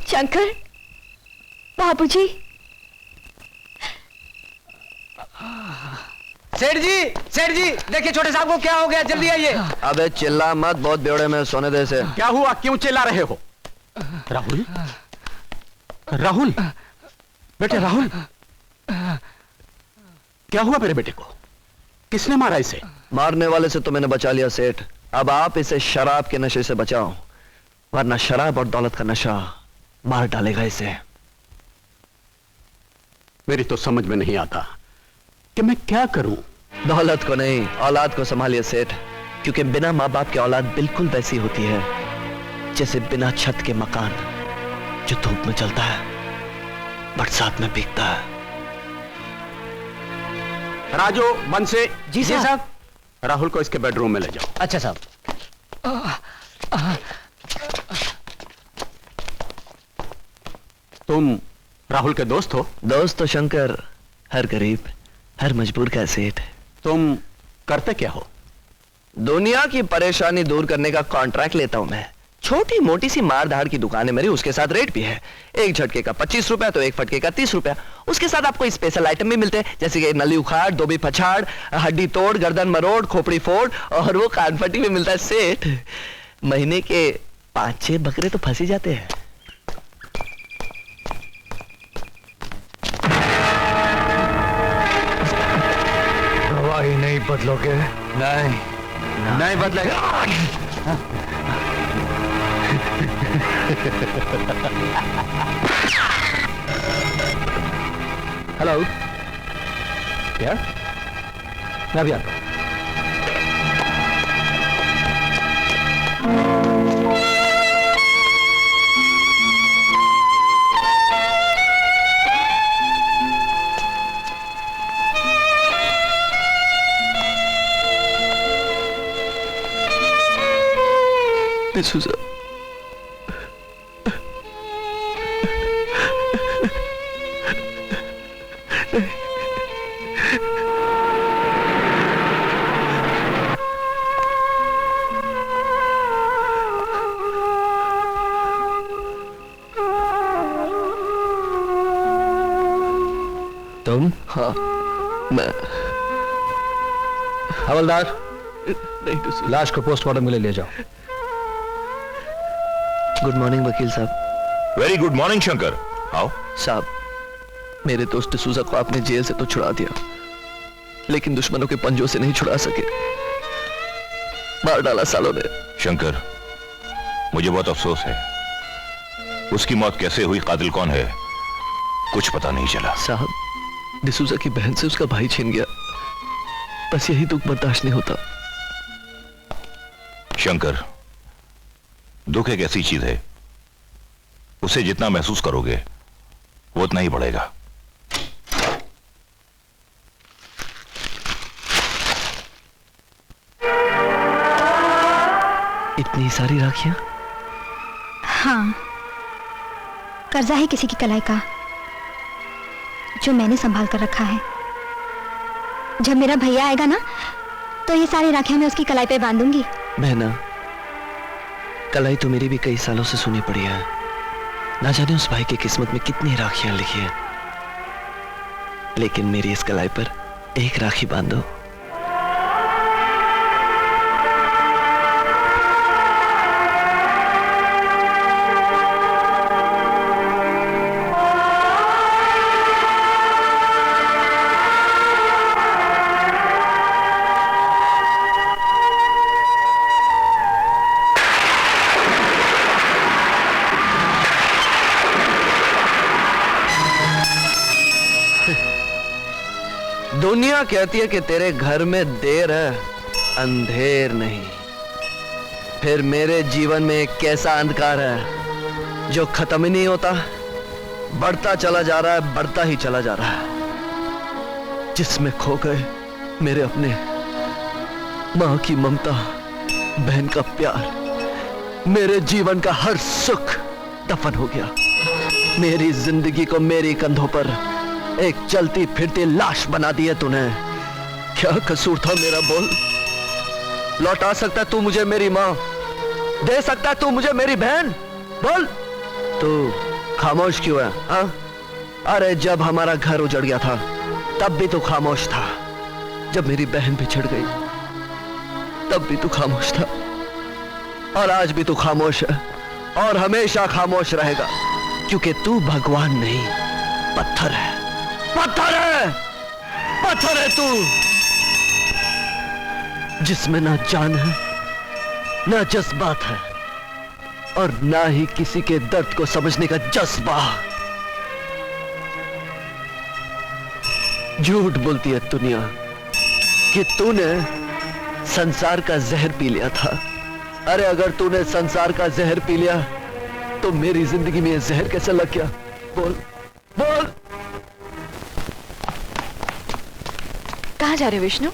Speaker 1: शंकर, बाबूजी।
Speaker 4: सेठ जी देखिए छोटे साहब को क्या हो गया, जल्दी आइए।
Speaker 9: अबे चिल्ला मत, बहुत बेवड़े में सोने दे से।
Speaker 2: क्या हुआ, क्यों चिल्ला रहे हो? राहुल, राहुल, बेटे राहुल, क्या हुआ मेरे बेटे को? किसने मारा इसे?
Speaker 9: मारने वाले से तो मैंने बचा लिया सेठ, अब आप इसे शराब के नशे से बचाओ, वरना शराब और दौलत का नशा मार डालेगा इसे।
Speaker 2: मेरी तो समझ में नहीं आता कि मैं क्या करूं।
Speaker 9: दौलत को नहीं, औलाद को संभालिए सेठ, क्योंकि बिना माँ बाप की औलाद बिल्कुल वैसी होती है जैसे बिना छत के मकान जो धूप में चलता है बरसात में भीगता है।
Speaker 2: राजू, बंसे।
Speaker 4: जी साहब।
Speaker 2: राहुल को इसके बेडरूम में ले जाओ।
Speaker 4: अच्छा साहब।
Speaker 2: तुम राहुल के दोस्त हो?
Speaker 9: दोस्त तो शंकर हर गरीब हर मजबूर का सेठ।
Speaker 2: तुम करते क्या हो?
Speaker 9: दुनिया की परेशानी दूर करने का कॉन्ट्रैक्ट लेता हूं मैं। छोटी मोटी सी मार धाड़ की दुकान है मेरी, उसके साथ रेट भी है। एक झटके का 25 रुपया तो एक फटके का 30 रुपया। उसके साथ आपको स्पेशल आइटम भी मिलते हैं, जैसे कि नली उखाड़, धोबी फछाड़, हड्डी तोड़, गर्दन मरोड़, खोपड़ी फोड़, और वो कानफटी भी मिलता है सेठ। महीने के 5-6 बकरे तो फंसी जाते हैं।
Speaker 3: गवाही नहीं बदलोगे?
Speaker 9: नहीं बदलेगा।
Speaker 3: हेलो यार, मैं भी आता हूं।
Speaker 9: डिसूजा,
Speaker 3: तुम?
Speaker 9: हाँ मैं।
Speaker 3: हवलदार,
Speaker 9: नहीं डिसूजा।
Speaker 3: लाश को पोस्टमार्टम के लिए ले जाओ।
Speaker 9: गुड मॉर्निंग वकील साहब।
Speaker 8: Very good morning Shankar. आओ।
Speaker 9: साहब, मेरे दोस्त डिसूजा को आपने जेल से तो छुड़ा दिया, लेकिन दुश्मनों के पंजों से नहीं छुड़ा सके, मार डाला सालों ने।
Speaker 8: शंकर, मुझे बहुत अफसोस है। उसकी मौत कैसे हुई, कातिल कौन है, कुछ पता नहीं चला।
Speaker 9: साहब, डिसूजा की बहन से उसका भाई छीन गया, बस यही दुख बर्दाश्त नहीं होता।
Speaker 8: शंकर, दुख एक ऐसी चीज है, उसे जितना महसूस करोगे वो उतना ही बढ़ेगा।
Speaker 9: इतनी सारी राखियां?
Speaker 1: हाँ, कर्जा है किसी की कलाई का जो मैंने संभाल कर रखा है। जब मेरा भैया आएगा ना, तो ये सारी राखियां मैं उसकी कलाई पे बांधूंगी।
Speaker 9: बहना, कलाई तो मेरी भी कई सालों से सुनी पड़ी है। ना जाने उस भाई की किस्मत में कितनी राखियां लिखी है। लेकिन मेरी इस कलाई पर एक राखी बांधो। दुनिया कहती है कि तेरे घर में देर है, अंधेर नहीं। फिर मेरे जीवन में एक कैसा अंधकार है जो खत्म ही नहीं होता, बढ़ता चला जा रहा है, बढ़ता ही चला जा रहा है, जिसमें खो गए मेरे अपने मां की ममता, बहन का प्यार, मेरे जीवन का हर सुख दफन हो गया। मेरी जिंदगी को मेरी कंधों पर एक चलती फिरती लाश बना दी है तूने। क्या कसूर था मेरा, बोल? लौटा सकता तू मुझे मेरी मां, दे सकता तू मुझे मेरी बहन, बोल? तू खामोश क्यों है? हाँ? अरे जब हमारा घर उजड़ गया था तब भी तू खामोश था, जब मेरी बहन बिछड़ गई तब भी तू खामोश था, और आज भी तू खामोश है और हमेशा खामोश रहेगा, क्योंकि तू भगवान नहीं, पत्थर है। पत्थर है, पत्थर है तू, जिसमें ना जान है, ना जज्बात है, और ना ही किसी के दर्द को समझने का जज्बा। झूठ बोलती है दुनिया कि तूने संसार का जहर पी लिया था। अरे अगर तूने संसार का जहर पी लिया तो मेरी जिंदगी में यह जहर कैसे लग गया? बोल बोल।
Speaker 1: कहाँ जा रहे हो विष्णु?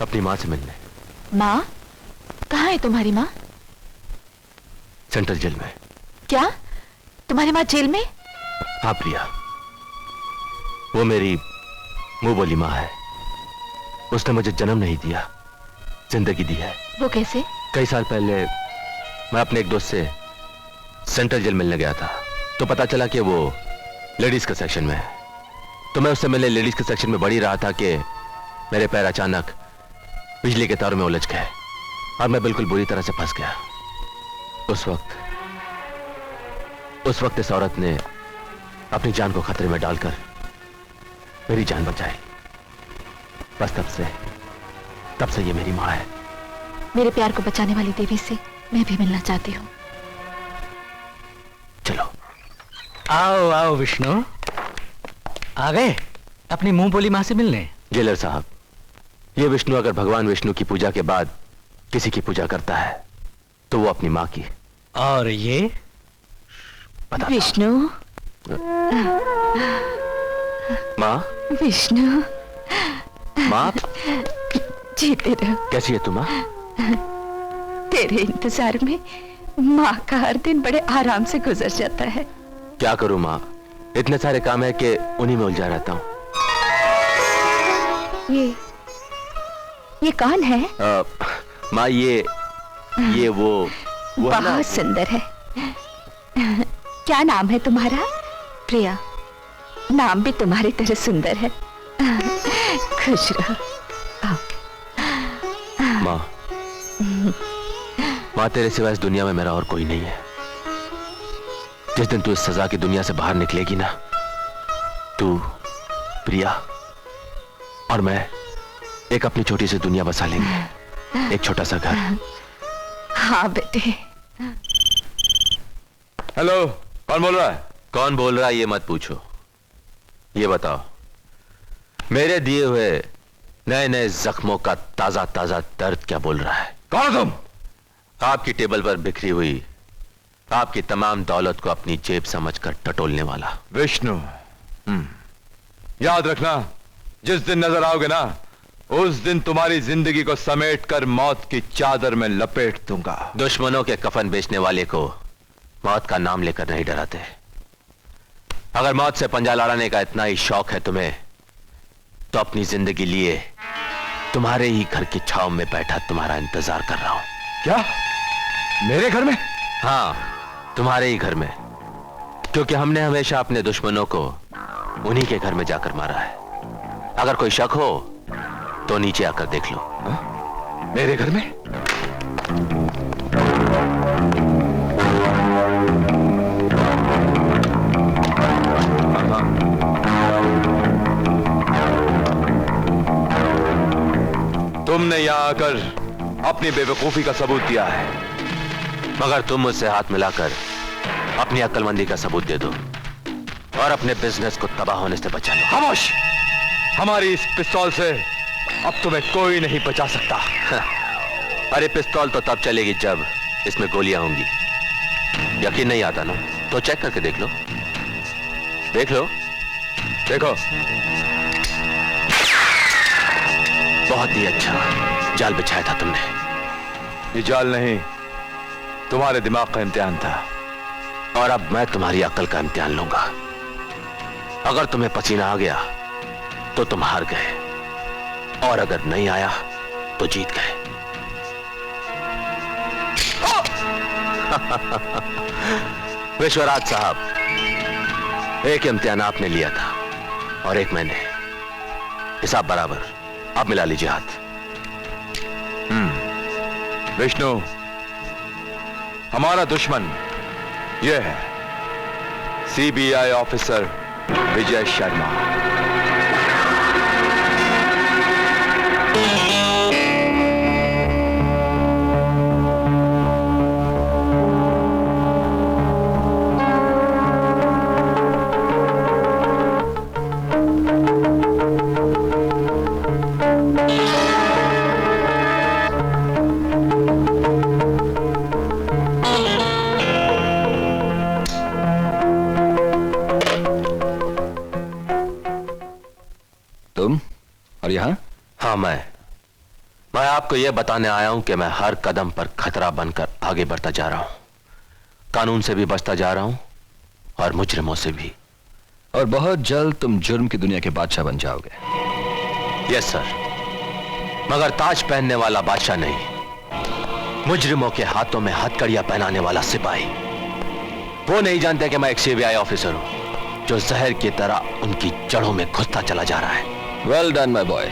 Speaker 9: अपनी मां से मिलने।
Speaker 1: माँ? कहाँ है तुम्हारी माँ?
Speaker 9: सेंट्रल जेल में।
Speaker 1: क्या तुम्हारी माँ जेल में?
Speaker 9: हाँ प्रिया, वो मेरी मुंह बोली माँ है। उसने मुझे जन्म नहीं दिया, जिंदगी दी है।
Speaker 1: वो कैसे?
Speaker 9: कई साल पहले मैं अपने एक दोस्त से सेंट्रल जेल मिलने गया था, तो पता चला कि वो लेडीज के सेक्शन में है। तो मैं उससे मिलने लेडीज के सेक्शन में बढ़ ही रहा था कि मेरे पैर अचानक बिजली के तारों में उलझ गए और मैं बिल्कुल बुरी तरह से फंस गया। उस वक्त इस औरत ने अपनी जान को खतरे में डालकर मेरी जान बचाई। बस तब से ये मेरी मां है।
Speaker 1: मेरे प्यार को बचाने वाली देवी से मैं भी मिलना चाहती हूँ।
Speaker 9: चलो।
Speaker 3: आओ आओ विष्णु, आ गए अपनी मुंह बोली मां से मिलने?
Speaker 9: जेलर साहब, ये विष्णु अगर भगवान विष्णु की पूजा के बाद किसी की पूजा करता है तो वो अपनी मां की।
Speaker 3: और ये
Speaker 1: विष्णु?
Speaker 9: मां?
Speaker 1: विष्णु
Speaker 9: मां?
Speaker 1: जीते रहो।
Speaker 9: कैसी है तू मां?
Speaker 1: तेरे इंतजार में माँ का हर दिन बड़े आराम से गुजर जाता है।
Speaker 9: क्या करूं मां, इतने सारे काम है कि उन्हीं में उलझा रहता हूं।
Speaker 1: ये कौन है?
Speaker 9: मां ये वो
Speaker 1: बहुत सुंदर है। क्या नाम है तुम्हारा? प्रिया। नाम भी तुम्हारी तरह सुंदर है। खुश रहो।
Speaker 9: मां, तेरे सिवा इस दुनिया में मेरा और कोई नहीं है। जिस दिन तू इस सजा की दुनिया से बाहर निकलेगी ना, तू, प्रिया और मैं एक अपनी छोटी सी दुनिया बसा लेंगे, एक छोटा सा घर।
Speaker 1: हाँ बेटे।
Speaker 6: हेलो, कौन बोल रहा है?
Speaker 9: कौन बोल रहा है ये मत पूछो, ये बताओ मेरे दिए हुए नए नए जख्मों का ताजा ताजा दर्द क्या बोल रहा है?
Speaker 6: कौन तुम?
Speaker 9: आपकी टेबल पर बिखरी हुई आपकी तमाम दौलत को अपनी जेब समझकर टटोलने वाला
Speaker 6: विष्णु। याद रखना, जिस दिन नजर आओगे ना, उस दिन तुम्हारी जिंदगी को समेटकर मौत की चादर में लपेट दूंगा।
Speaker 9: दुश्मनों के कफन बेचने वाले को मौत का नाम लेकर नहीं डराते। अगर मौत से पंजा लड़ाने का इतना ही शौक है तुम्हें, तो अपनी जिंदगी लिए तुम्हारे ही घर की छांव में बैठा तुम्हारा इंतजार कर रहा हूं।
Speaker 6: क्या? मेरे घर में?
Speaker 9: हाँ, तुम्हारे ही घर में, क्योंकि हमने हमेशा अपने दुश्मनों को
Speaker 3: उन्हीं के घर में जाकर मारा है। अगर कोई शक हो तो नीचे आकर देख लो।
Speaker 6: हा? मेरे घर में? तुमने यहां आकर अपनी बेवकूफी का सबूत दिया है,
Speaker 3: मगर तुम मुझसे हाथ मिलाकर अपनी अक्लमंदी का सबूत दे दो और अपने बिजनेस को तबाह होने से बचा लो।
Speaker 6: खामोश! हमारी इस पिस्तौल से अब तुम्हें कोई नहीं बचा सकता।
Speaker 3: अरे पिस्तौल तो तब चलेगी जब इसमें गोलियां होंगी। यकीन नहीं आता ना तो चेक करके देख लो। देख लो।
Speaker 6: देखो।
Speaker 3: बहुत ही अच्छा जाल बिछाया था तुमने।
Speaker 6: ये जाल नहीं, तुम्हारे दिमाग का इम्तिहान था।
Speaker 3: और अब मैं तुम्हारी अक्ल का इम्तिहान लूंगा। अगर तुम्हें पसीना आ गया तो तुम हार गए, और अगर नहीं आया तो जीत गए। विश्वराज साहब, एक इम्तिहान आपने लिया था और एक मैंने। हिसाब बराबर। अब मिला लीजिए हाथ।
Speaker 6: विष्णु, हमारा दुश्मन यह है सीबीआई ऑफिसर विजय शर्मा।
Speaker 9: तुम और यहां?
Speaker 3: हाँ, मैं आपको यह बताने आया हूं कि मैं हर कदम पर खतरा बनकर आगे बढ़ता जा रहा हूं। कानून से भी बचता जा रहा हूं और मुजरिमों से भी।
Speaker 9: और बहुत जल्द तुम जुर्म की दुनिया के बादशाह बन जाओगे।
Speaker 3: यस सर, मगर ताज पहनने वाला बादशाह नहीं, मुजरिमों के हाथों में हथकड़ियां पहनाने वाला सिपाही। वो नहीं जानते कि मैं एक सीबीआई ऑफिसर हूं जो जहर की तरह उनकी जड़ों में घुसता चला जा रहा है।
Speaker 9: Well done my boy.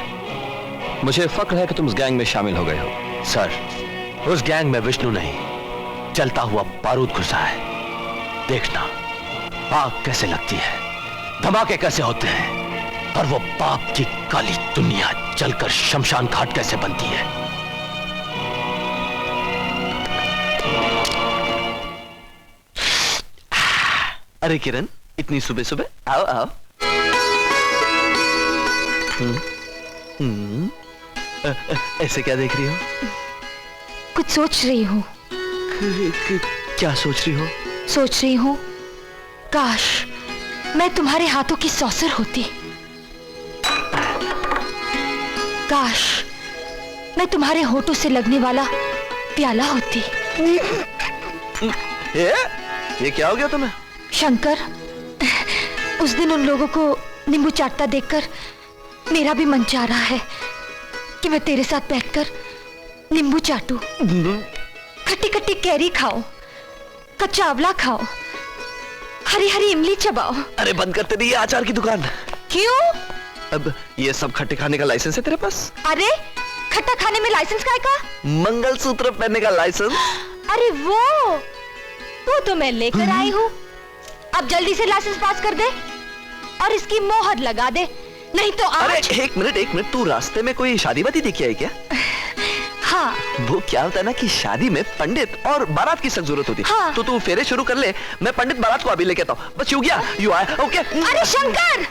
Speaker 9: मुझे फक्र है कि तुम उस गैंग में शामिल हो गए हो।
Speaker 3: सर, उस गैंग में विष्णु नहीं, जलता हुआ बारूद घुसा है। देखना आग कैसे लगती है, धमाके कैसे होते हैं, और वो पाप की काली दुनिया जलकर शमशान घाट कैसे बनती है।
Speaker 10: अरे किरण, इतनी सुबह सुबह आओ आओ। ऐसे क्या देख रही हो?
Speaker 1: कुछ सोच रही हूँ।
Speaker 10: क्या सोच रही हो?
Speaker 1: सोच रही हूँ काश मैं तुम्हारे हाथों की सौसर होती। काश मैं तुम्हारे होठों से लगने वाला प्याला होती।
Speaker 10: ये क्या हो गया तुम्हें?
Speaker 1: शंकर, उस दिन उन लोगों को नींबू चाटता देखकर मेरा भी मन चाह रहा है कि मैं तेरे साथ बैठकर नींबू चाटूं, खट्टी खट्टी कैरी खाओ, कच्चा आंवला खाओ, हरी हरी इमली चबाओ।
Speaker 10: अरे बंद कर तेरी ये अचार की दुकान।
Speaker 1: क्यों?
Speaker 10: अब ये सब खट्टे खाने का लाइसेंस है तेरे पास?
Speaker 1: अरे खट्टा खाने में लाइसेंस काय का?
Speaker 10: मंगलसूत्र पहनने का लाइसेंस।
Speaker 1: अरे वो तो मैं लेकर आई हूँ। अब जल्दी से लाइसेंस पास कर दे और इसकी मोहर लगा दे, नहीं तो आज...
Speaker 10: अरे एक मिनट, तू रास्ते में कोई शादी वादी देखी है क्या?
Speaker 1: हाँ।
Speaker 10: वो क्या होता है ना कि शादी में पंडित और बारात की सख्त जरूरत होती है।
Speaker 1: हाँ।
Speaker 10: तो तू फेरे शुरू कर ले, मैं पंडित बारात को अभी लेके आता हूँ। बस यू गया, यू आया। ओके।
Speaker 1: अरे शंकर!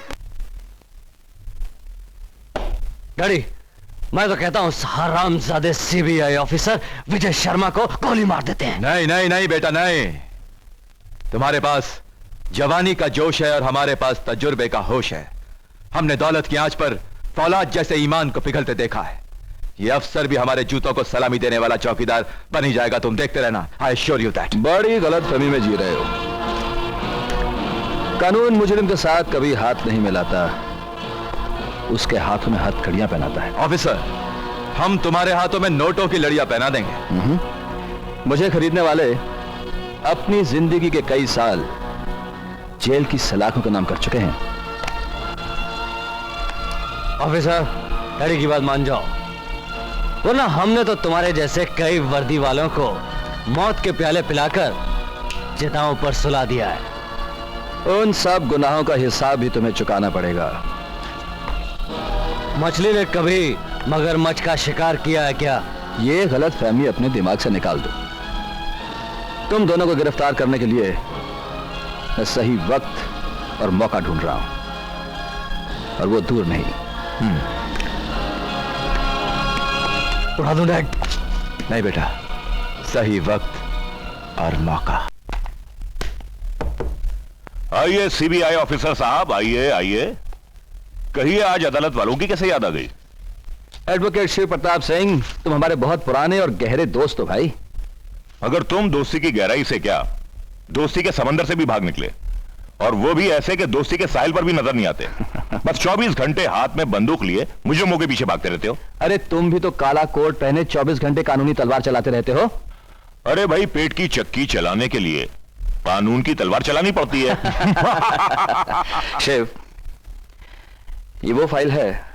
Speaker 3: डैडी, मैं तो कहता हूँ हरामजादे सीबीआई ऑफिसर विजय शर्मा को गोली मार देते हैं।
Speaker 6: नहीं नहीं नहीं बेटा नहीं। तुम्हारे पास जवानी का जोश है और हमारे पास तजुर्बे का होश है। हमने दौलत की आंच पर फौलाद जैसे ईमान को पिघलते देखा है। ये अफसर भी हमारे जूतों को सलामी देने वाला चौकीदार बन ही जाएगा, तुम देखते रहना। I assure you that.
Speaker 9: बड़ी गलत फहमी में जी रहे हो। कानून मुजरिम के साथ कभी हाथ नहीं मिलाता, उसके हाथों में हथकड़ियां पहनाता है।
Speaker 6: ऑफिसर, हम तुम्हारे हाथों में नोटों की लड़ियां पहना देंगे।
Speaker 9: मुझे खरीदने वाले अपनी जिंदगी के कई साल जेल की सलाखों का नाम कर चुके हैं।
Speaker 3: ऑफिसर, डैडी की बात मान जाओ, वरना हमने तो तुम्हारे जैसे कई वर्दी वालों को मौत के प्याले पिलाकर चिताओं पर सुला दिया है।
Speaker 9: उन सब गुनाहों का हिसाब भी तुम्हें चुकाना पड़ेगा।
Speaker 3: मछली ने कभी मगरमच्छ का शिकार किया है क्या?
Speaker 9: ये गलत फहमी अपने दिमाग से निकाल दो। तुम दोनों को गिरफ्तार करने के लिए मैं सही वक्त और मौका ढूंढ रहा हूं, और वो दूर नहीं।
Speaker 3: उड़ा दूं डैड?
Speaker 9: नहीं बेटा, सही वक्त और मौका।
Speaker 8: आइए सीबीआई ऑफिसर साहब, आइए आइए। कहिए आज अदालत वालों की कैसे याद आ गई?
Speaker 9: एडवोकेट शिव प्रताप सिंह, तुम हमारे बहुत पुराने और गहरे दोस्त हो भाई।
Speaker 8: अगर तुम दोस्ती की गहराई से क्या, दोस्ती के समंदर से भी भाग निकले, और वो भी ऐसे कि दोस्ती के साहिल पर भी नजर नहीं आते। बस 24 घंटे हाथ में बंदूक लिए मुझे मुंह के पीछे भागते रहते हो।
Speaker 9: अरे तुम भी तो काला कोट पहने 24 घंटे कानूनी तलवार चलाते रहते हो।
Speaker 8: अरे भाई, पेट की चक्की चलाने के लिए कानून की तलवार चलानी पड़ती है।
Speaker 9: शिव, ये वो फाइल है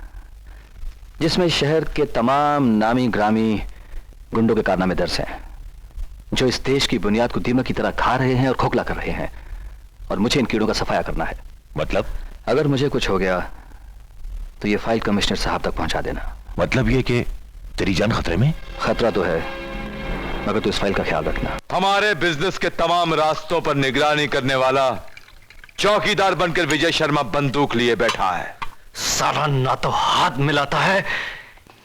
Speaker 9: जिसमें शहर के तमाम नामी ग्रामी गुंडों के कारनामे दर्ज हैं, जो इस देश की बुनियाद को दीमक की तरह खा रहे हैं और खोखला कर रहे हैं, और मुझे इन कीड़ों का सफाया करना है।
Speaker 8: मतलब?
Speaker 9: अगर मुझे कुछ हो गया तो ये फाइल कमिश्नर साहब तक पहुंचा देना।
Speaker 8: मतलब ये कि तेरी जान खतरे में?
Speaker 9: खतरा तो है, मगर तू इस फाइल का ख्याल रखना।
Speaker 6: हमारे बिजनेस के तमाम रास्तों पर निगरानी करने वाला चौकीदार बनकर विजय शर्मा बंदूक लिए बैठा है।
Speaker 3: साला ना तो हाथ मिलाता है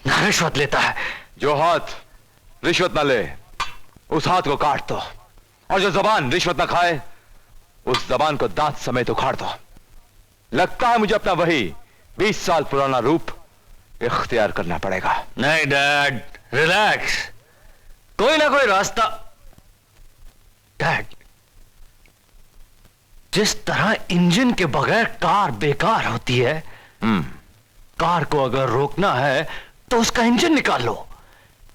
Speaker 3: ना रिश्वत लेता है।
Speaker 6: जो हाथ रिश्वत ना ले उस हाथ को काट दो, और जो जबान रिश्वत ना खाए उस जबान को दांत समेत उखाड़ दो। लगता है मुझे अपना वही 20 साल पुराना रूप इख्तियार करना पड़ेगा।
Speaker 3: नहीं डैड, रिलैक्स, कोई ना कोई रास्ता। डैड, जिस तरह इंजन के बगैर कार बेकार होती है, कार को अगर रोकना है तो उसका इंजन निकाल लो।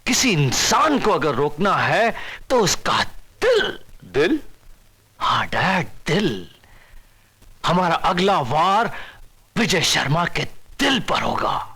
Speaker 3: किसी इंसान को अगर रोकना है तो उसका दिल।
Speaker 6: दिल?
Speaker 3: हाँ डैड, दिल। हमारा अगला वार विजय शर्मा के दिल पर होगा।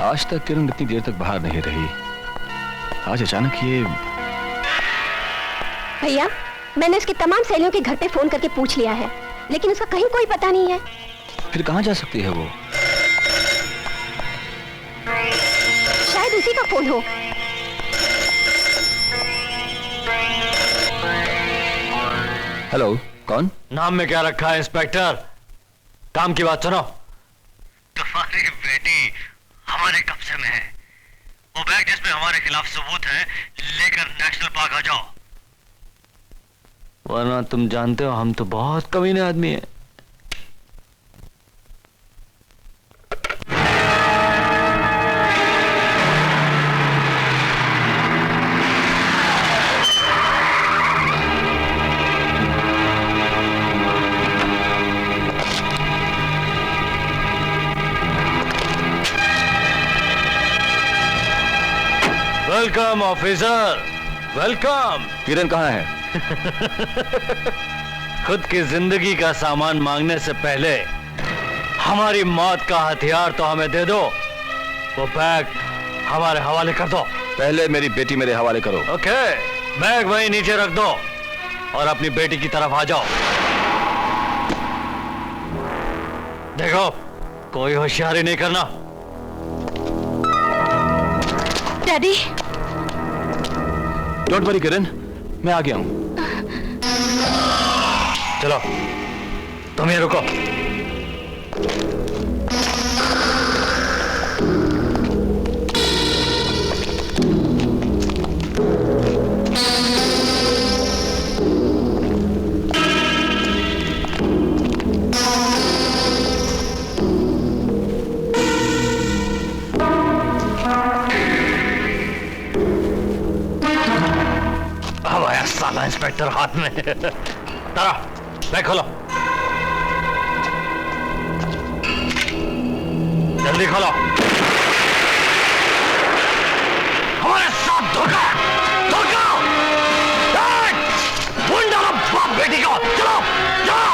Speaker 9: आज तक किरण इतनी देर तक बाहर नहीं रही, आज अचानक ये।
Speaker 1: भैया, मैंने उसकी तमाम सहेलियों के घर पे फोन करके पूछ लिया है, लेकिन उसका कहीं कोई पता नहीं है।
Speaker 9: फिर कहां जा सकती है वो?
Speaker 1: शायद उसी का फोन हो।
Speaker 9: हेलो, कौन?
Speaker 3: नाम में क्या रखा है इंस्पेक्टर? काम की बात सुनो। तुम्हारी बेटी हमारे कब्जे में है। वो बैग जिसमें हमारे खिलाफ सबूत है लेकर नेशनल पार्क आ जाओ, वरना तुम जानते हो हम तो बहुत कमीने आदमी हैं। Welcome officer, welcome.
Speaker 9: किरण कहाँ है?
Speaker 3: खुद की जिंदगी का सामान मांगने से पहले हमारी मौत का हथियार तो हमें दे दो। वो बैग हमारे हवाले कर दो।
Speaker 8: पहले मेरी बेटी मेरे हवाले करो।
Speaker 3: ओके, बैग वहीं नीचे रख दो और अपनी बेटी की तरफ आ जाओ। देखो, कोई होशियारी नहीं करना।
Speaker 1: डैडी।
Speaker 9: डोंट वरी किरण, मैं आ गया हूं।
Speaker 3: चलो, तुम ये रुको। अब आया साला इंस्पेक्टर हाथ में। तारा, बैग खोलो, जल्दी खोलो। हमारे साथ धोखा, धोखा! ढूंढ डालो बाप बेटी को। चलो, चलो।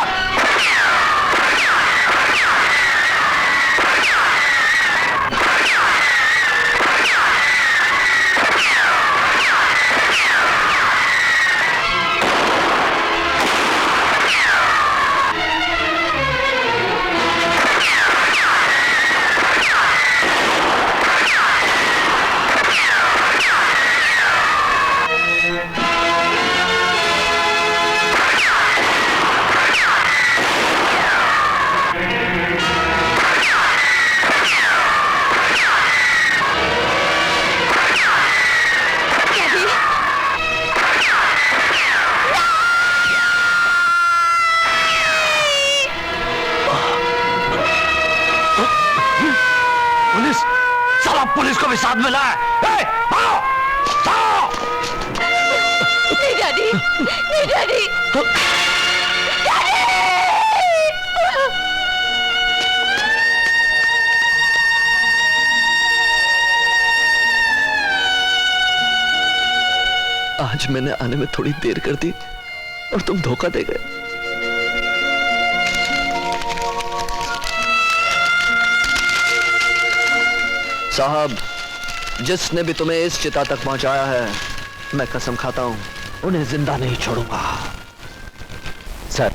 Speaker 3: पुलिस को भी साथ में लाए। भागो, भागो!
Speaker 1: नहीं डैडी, नहीं डैडी, डैडी!
Speaker 10: आज मैंने आने में थोड़ी देर कर दी और तुम धोखा दे गए। साहब, जिसने भी तुम्हें इस चिता तक पहुंचाया है, मैं कसम खाता हूं उन्हें जिंदा नहीं छोड़ूंगा।
Speaker 4: सर,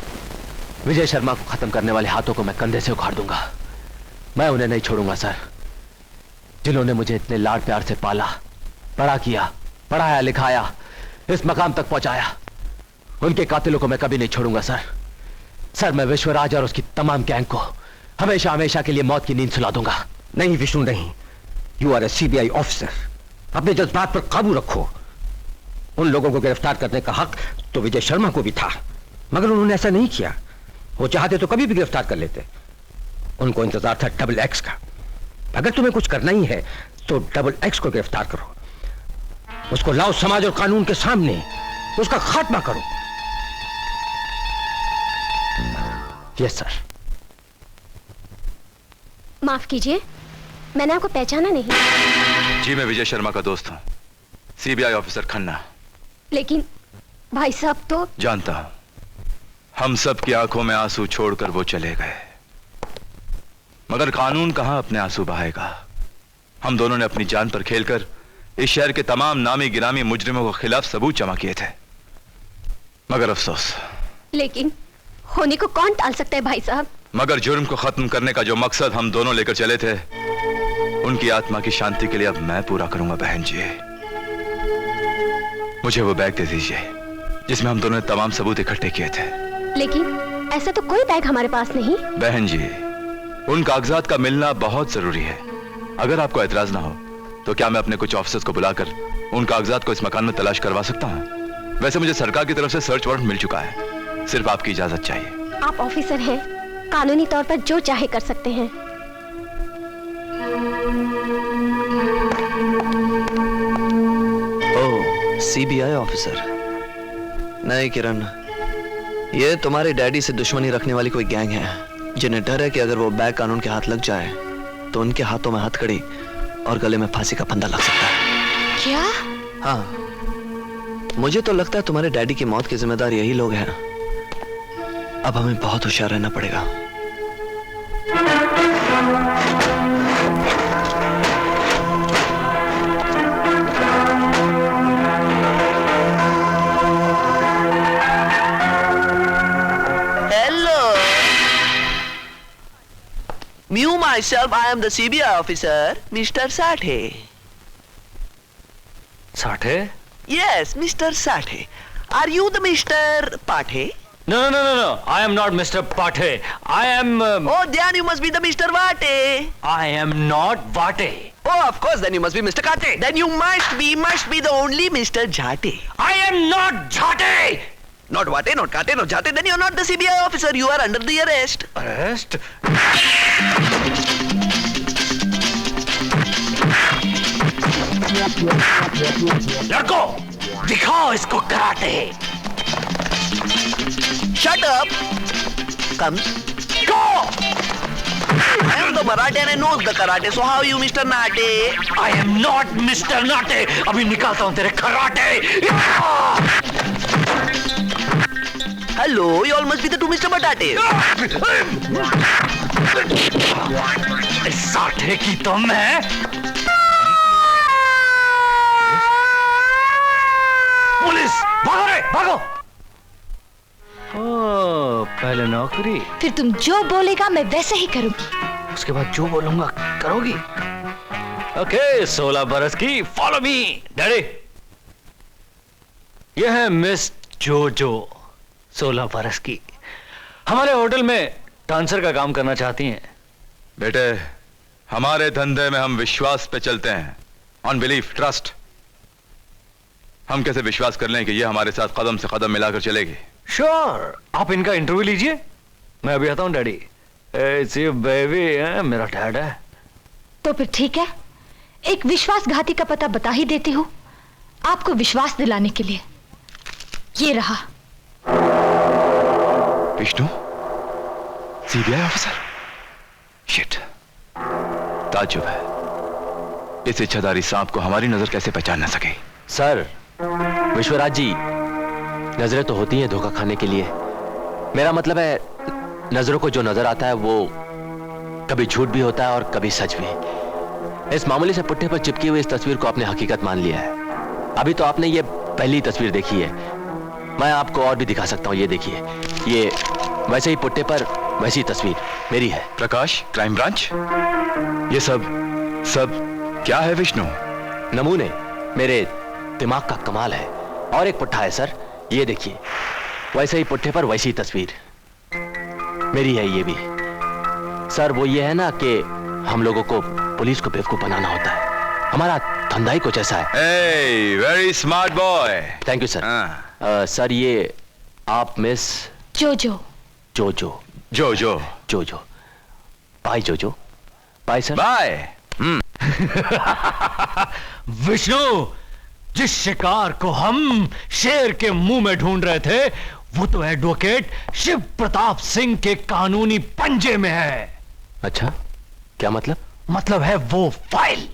Speaker 4: विजय शर्मा को खत्म करने वाले हाथों को मैं कंधे से उखाड़ दूंगा। मैं उन्हें नहीं छोड़ूंगा सर, जिन्होंने मुझे इतने लाड प्यार से पाला, बड़ा किया, पढ़ाया, लिखाया, इस मकाम तक पहुंचाया। उनके कातिलों को मैं कभी नहीं छोड़ूंगा सर। सर, मैं विश्वराज और उसकी तमाम गैंग को हमेशा हमेशा के लिए मौत की नींद सुला दूंगा।
Speaker 11: नहीं विष्णु, नहीं। You are a CBI officer. अपने जज्बात पर काबू रखो। उन लोगों को गिरफ्तार करने का हक तो विजय शर्मा को भी था, मगर उन्होंने ऐसा नहीं किया। वो चाहते तो कभी भी गिरफ्तार कर लेते। उनको इंतजार था डबल एक्स का। अगर तुम्हें कुछ करना ही है तो डबल एक्स को गिरफ्तार करो, उसको लाओ समाज और कानून के सामने, उसका खात्मा करो।
Speaker 4: Yes sir.
Speaker 12: माफ कीजिए, मैंने आपको पहचाना नहीं।
Speaker 6: जी, मैं विजय शर्मा का दोस्त हूं, सीबीआई ऑफिसर खन्ना।
Speaker 12: लेकिन भाई साहब तो।
Speaker 6: जानता हूं, हम सब की आंखों में आंसू छोड़कर वो चले गए, मगर कानून कहां अपने आंसू बहाएगा। हम दोनों ने अपनी जान पर खेलकर इस शहर के तमाम नामी गिरामी मुजरिमों के खिलाफ सबूत जमा किए थे, मगर अफसोस।
Speaker 12: लेकिन होने को कौन टाल सकता है भाई साहब।
Speaker 6: मगर जुर्म को खत्म करने का जो मकसद हम दोनों लेकर चले थे, उनकी आत्मा की शांति के लिए अब मैं पूरा करूंगा। बहन जी, मुझे वो बैग दे दीजिए जिसमें हम दोनों ने तमाम सबूत इकट्ठे किए थे।
Speaker 12: लेकिन ऐसा तो कोई बैग हमारे पास नहीं।
Speaker 6: बहन जी, उन कागजात का मिलना बहुत जरूरी है। अगर आपको एतराज ना हो तो क्या मैं अपने कुछ ऑफिसर्स को बुलाकर उन कागजात को इस मकान में तलाश करवा सकता हूं? वैसे मुझे सरकार की तरफ से सर्च वारंट मिल चुका है, सिर्फ आपकी इजाजत चाहिए।
Speaker 12: आप ऑफिसर हैं, कानूनी तौर पर जो चाहे कर सकते हैं।
Speaker 10: ओह, सीबीआई ऑफिसर। नहीं किरण, ये तुम्हारे डैडी से दुश्मनी रखने वाली कोई गैंग है, जिन्हें डर है कि अगर वो बैग कानून के हाथ लग जाए तो उनके हाथों में हथकड़ी और गले में फांसी का फंदा लग सकता है।
Speaker 1: क्या?
Speaker 10: हाँ, मुझे तो लगता है तुम्हारे डैडी की मौत के जिम्मेदार यही लोग हैं। अब हमें बहुत होशियार रहना पड़ेगा।
Speaker 13: Me myself, I am the CBI officer, Mr. Sathe.
Speaker 3: Sathe?
Speaker 13: Yes, Mr. Sathe. Are you the Mr. Pathe?
Speaker 3: No. I am not Mr. Pathe. I am.
Speaker 13: Oh, then you must be the Mr. Vate.
Speaker 3: I am not Vate.
Speaker 13: Oh, of course, then you must be Mr. Kate. Then you must be the only Mr. Jate.
Speaker 3: I am not Jate.
Speaker 13: Not Vate, not Kate, not Jate. Then you are not the CBI officer. You are under the arrest.
Speaker 3: Arrest? लड़को, दिखाओ इसको karate.
Speaker 13: Shut up. Come.
Speaker 3: Go.
Speaker 13: I am the Marathi and I know the karate. So how are you, Mr. Nate?
Speaker 3: I am not Mr. Nate. अभी निकालता हूँ तेरे karate.
Speaker 13: Hello, you all must be the two Mr. Batate.
Speaker 3: Sathe की तो मैं। Police, भागो रे, भागो। ओह, पहले नौकरी।
Speaker 1: फिर तुम जो बोलेगा मैं वैसे ही करूंगी।
Speaker 3: उसके बाद जो बोलूंगा करोगी। ओके, 16 बरस की, फॉलो मी, डैडी। यह है मिस जोजो, 16 बरस की। हमारे होटल में डांसर का काम करना चाहती हैं।
Speaker 6: बेटे, हमारे धंधे में हम विश्वास पे चलते हैं, ऑन बिलीफ, ट्रस्ट। हम कैसे विश्वास कर लें कि ये हमारे साथ कदम से कदम मिलाकर चलेगी?
Speaker 3: श्योर, आप इनका इंटरव्यू लीजिए, मैं अभी आता हूं डैडी। बेबी, मेरा डैड है।
Speaker 1: तो फिर ठीक है, एक विश्वासघाती का पता बता ही देती हूँ आपको विश्वास दिलाने के लिए। ये रहा।
Speaker 6: Vishnu, CBI officer. शिट, ताज्जुब है, इस इच्छाधारी सांप को हमारी नजर कैसे पहचान न सके।
Speaker 4: सर, विश्वराज जी, नजरें तो होती हैं धोखा खाने के लिए। मेरा मतलब है, नजरों को जो नजर आता है वो कभी झूठ भी होता है और कभी सच भी। इस मामूली से पुट्ठे पर चिपकी हुई इस तस्वीर को आपने हकीकत मान लिया है। अभी तो आपने ये पहली तस्वीर देखी है, मैं आपको और भी दिखा सकता हूं। ये देखिए, ये वैसे ही पुट्टे पर वैसी तस्वीर मेरी है।
Speaker 6: प्रकाश, क्राइम ब्रांच। ये सब क्या है विष्णु?
Speaker 4: नमूने, मेरे दिमाग का कमाल है। और एक पुट्ठा है सर, ये देखिए, वैसे ही पुट्ठे पर वैसी तस्वीर मेरी है। ये भी सर वो ये है ना कि हम लोगों को पुलिस को बेवकूफ बनाना होता है। हमारा धंधा ही कुछ ऐसा है।
Speaker 6: Hey, very smart boy.
Speaker 4: Thank you sir. Sir, ये आप मिस
Speaker 1: जोजो।
Speaker 4: जोजो। बाय जोजो। Bye sir.
Speaker 6: बाय।
Speaker 3: विष्णु, जिस शिकार को हम शेर के मुंह में ढूंढ रहे थे, वो तो एडवोकेट शिव प्रताप सिंह के कानूनी पंजे में है।
Speaker 4: अच्छा, क्या मतलब?
Speaker 3: मतलब है वो फाइल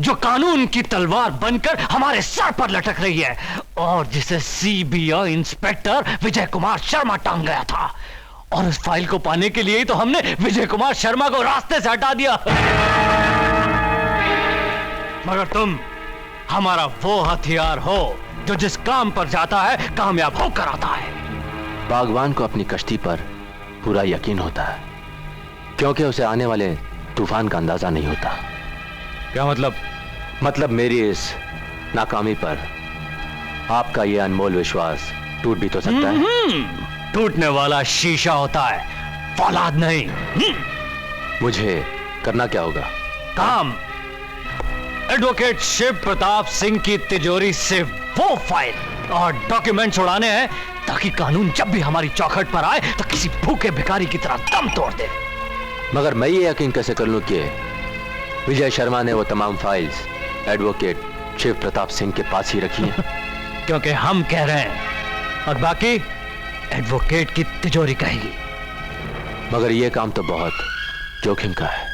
Speaker 3: जो कानून की तलवार बनकर हमारे सर पर लटक रही है और जिसे सीबीआई इंस्पेक्टर विजय कुमार शर्मा टांग गया था। और उस फाइल को पाने के लिए ही तो हमने विजय कुमार शर्मा को रास्ते से हटा दिया। मगर तुम हमारा वो हथियार हो जो जिस काम पर जाता है कामयाब होकर आता है।
Speaker 4: बागवान को अपनी कश्ती पर पूरा यकीन होता है, क्योंकि उसे आने वाले तूफान का अंदाजा नहीं होता।
Speaker 3: क्या मतलब?
Speaker 4: मतलब मेरी इस नाकामी पर आपका यह अनमोल विश्वास टूट भी तो सकता है।
Speaker 3: टूटने वाला शीशा होता है, फौलाद नहीं।
Speaker 4: मुझे करना क्या होगा?
Speaker 3: काम। एडवोकेट शिव प्रताप सिंह की तिजोरी से वो फाइल और डॉक्यूमेंट उड़ाने हैं ताकि कानून जब भी हमारी चौखट पर आए तो किसी भूखे भिखारी की तरह दम तोड़ दे।
Speaker 4: मगर मैं ये यकीन कैसे कर लूं कि विजय शर्मा ने वो तमाम फाइल्स एडवोकेट शिव प्रताप सिंह के पास ही रखी हैं?
Speaker 3: क्योंकि हम कह रहे हैं और बाकी एडवोकेट की तिजोरी कहेगी।
Speaker 4: मगर ये काम तो बहुत जोखिम का है।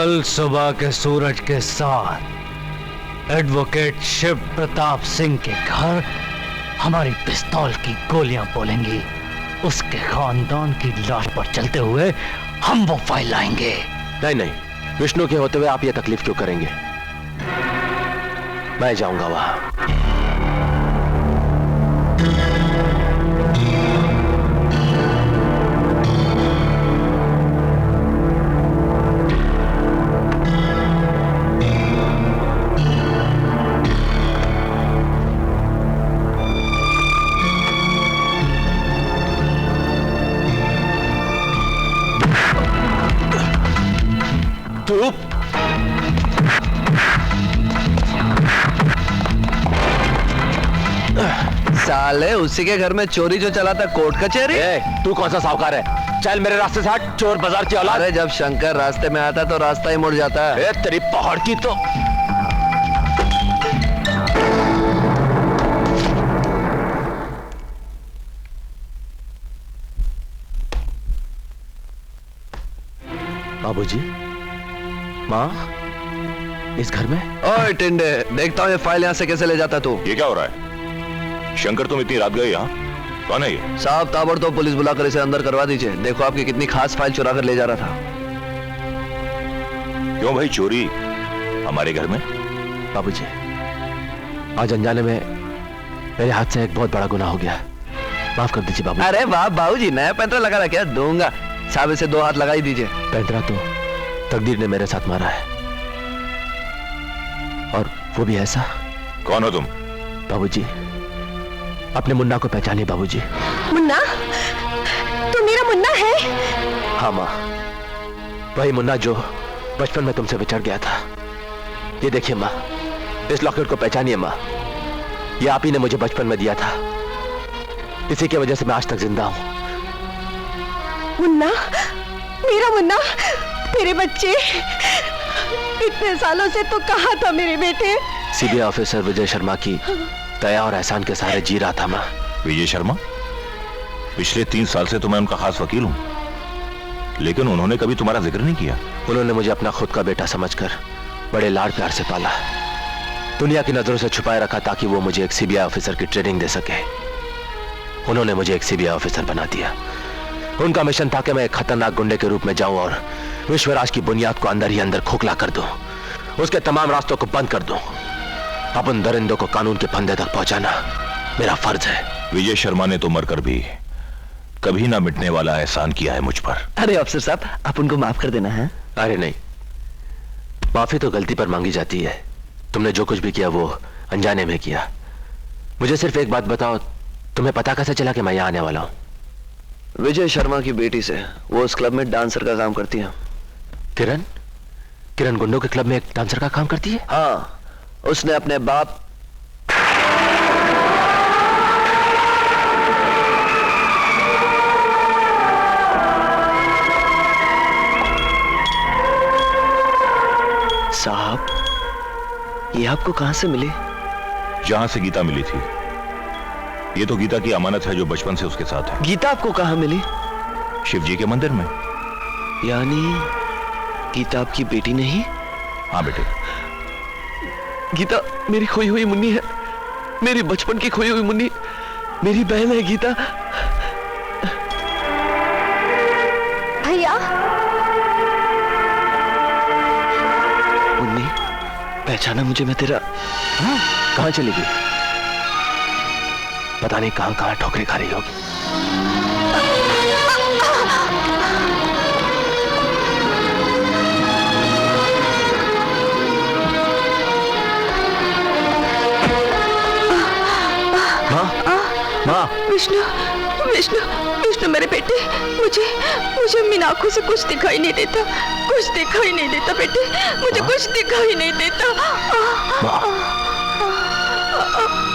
Speaker 3: कल सुबह के सूरज के साथ एडवोकेट शिव प्रताप सिंह के घर हमारी पिस्तौल की गोलियां बोलेंगी। उसके खानदान की लाश पर चलते हुए हम वो फाइल लाएंगे।
Speaker 4: नहीं नहीं, विष्णु के होते हुए आप ये तकलीफ क्यों करेंगे? मैं जाऊंगा वहां।
Speaker 10: साले उसी के घर में चोरी जो चला था कोर्ट कचहरी।
Speaker 4: तू कौन सा साहूकार है? चल मेरे रास्ते से हट, चोर बाजार की औलाद।
Speaker 10: अरे जब शंकर रास्ते में आता तो रास्ता ही मुड़ जाता है।
Speaker 4: तेरी पहाड़ की तो बाबूजी, माँ इस घर में।
Speaker 10: ओए टिंडे, देखता हूँ ये फाइल यहाँ से कैसे ले जाता तू।
Speaker 8: ये क्या हो रहा है? शंकर, तुम इतनी रात गए यहाँ? कौन है ये?
Speaker 10: साहब ताबड़तोड़ पुलिस बुलाकर इसे अंदर करवा दीजिए। देखो आपकी कितनी खास फाइल चुरा कर ले जा रहा था।
Speaker 8: क्यों भाई, चोरी हमारे घर में?
Speaker 4: बाबूजी, आज अनजाने में मेरे हाथ से एक बहुत बड़ा गुनाह हो गया, माफ कर दीजिए बाबू।
Speaker 10: अरे वाह बाबूजी, नया पैंतरा लगा रहा क्या? दूंगा। साहब इसे 2 हाथ लगा ही दीजिए।
Speaker 4: पैंतरा तो तकदीर ने मेरे साथ मारा है, और वो भी ऐसा।
Speaker 8: कौन हो तुम?
Speaker 4: बाबूजी, अपने मुन्ना को पहचानिए बाबूजी।
Speaker 1: मुन्ना? तू मेरा मुन्ना है?
Speaker 4: हाँ माँ, वही मुन्ना जो बचपन में तुमसे बिछड़ गया था। ये देखिए माँ, इस लॉकेट को पहचानिए माँ। ये आप ही ने मुझे बचपन में दिया था, इसी की वजह से मैं आज तक जिंदा हूँ।
Speaker 1: मुन्ना, मेरा मुन्ना, मेरे बच्चे, इतने सालों से तो कहाँ था मेरे बेटे?
Speaker 4: सीबीआई ऑफिसर विजय शर्मा की दया और एहसान के सहारे जी रहा था माँ।
Speaker 8: विजय शर्मा? पिछले 3 साल से तो मैं उनका खास वकील हूं, लेकिन उन्होंने कभी तुम्हारा जिक्र नहीं किया।
Speaker 4: उन्होंने मुझे अपना खुद का बेटा समझकर बड़े लाड़ प्यार से पाला, दुनिया की नजरों से छुपाए रखा ताकि वो मुझे एक सीबीआई ऑफिसर की ट्रेनिंग दे सके। उन्होंने मुझे एक सीबीआई ऑफिसर बना दिया। उनका मिशन था कि मैं एक खतरनाक गुंडे के रूप में जाऊं और विश्वराज की बुनियाद को अंदर ही अंदर खोखला कर दूं, उसके तमाम रास्तों को बंद कर दूं। अब उन दरिंदों को कानून के फंदे तक पहुंचाना मेरा फर्ज है।
Speaker 8: विजय शर्मा ने तो मरकर भी कभी ना मिटने वाला एहसान किया है मुझ पर।
Speaker 10: अरे अफसर साहब, आप उनको माफ कर देना है।
Speaker 4: अरे नहीं, माफी तो गलती पर मांगी जाती है। तुमने जो कुछ भी किया वो अनजाने में किया। मुझे सिर्फ एक बात बताओ, तुम्हें पता कैसे चला कि मैं यहां आने वाला हूं?
Speaker 10: विजय शर्मा की बेटी से। वो उस क्लब में डांसर का काम करती है।
Speaker 4: किरण? किरण गुंडों के क्लब में एक डांसर का काम करती है?
Speaker 10: हाँ, उसने अपने बाप साहब, ये आपको कहां से मिली?
Speaker 8: जहां से गीता मिली थी। ये तो गीता की अमानत है जो बचपन से उसके साथ है।
Speaker 10: गीता आपको कहां मिली?
Speaker 8: शिव जी के मंदिर में।
Speaker 10: यानी गीता आपकी बेटी नहीं?
Speaker 8: हाँ बेटे।
Speaker 10: गीता मेरी खोई हुई मुन्नी है, मेरी बचपन की खोई हुई मुन्नी, मेरी बहन है गीता।
Speaker 1: भैया,
Speaker 10: मुन्नी, पहचाना मुझे? मैं तेरा।
Speaker 4: कहां चली गई? पता नहीं कहां कहां ठोकरें खा रही होगी।
Speaker 1: माँ, विष्णु, विष्णु, विष्णु मेरे बेटे, मुझे इन आंखों से कुछ दिखाई नहीं देता, कुछ दिखाई नहीं देता बेटे, मुझे कुछ दिखाई नहीं देता।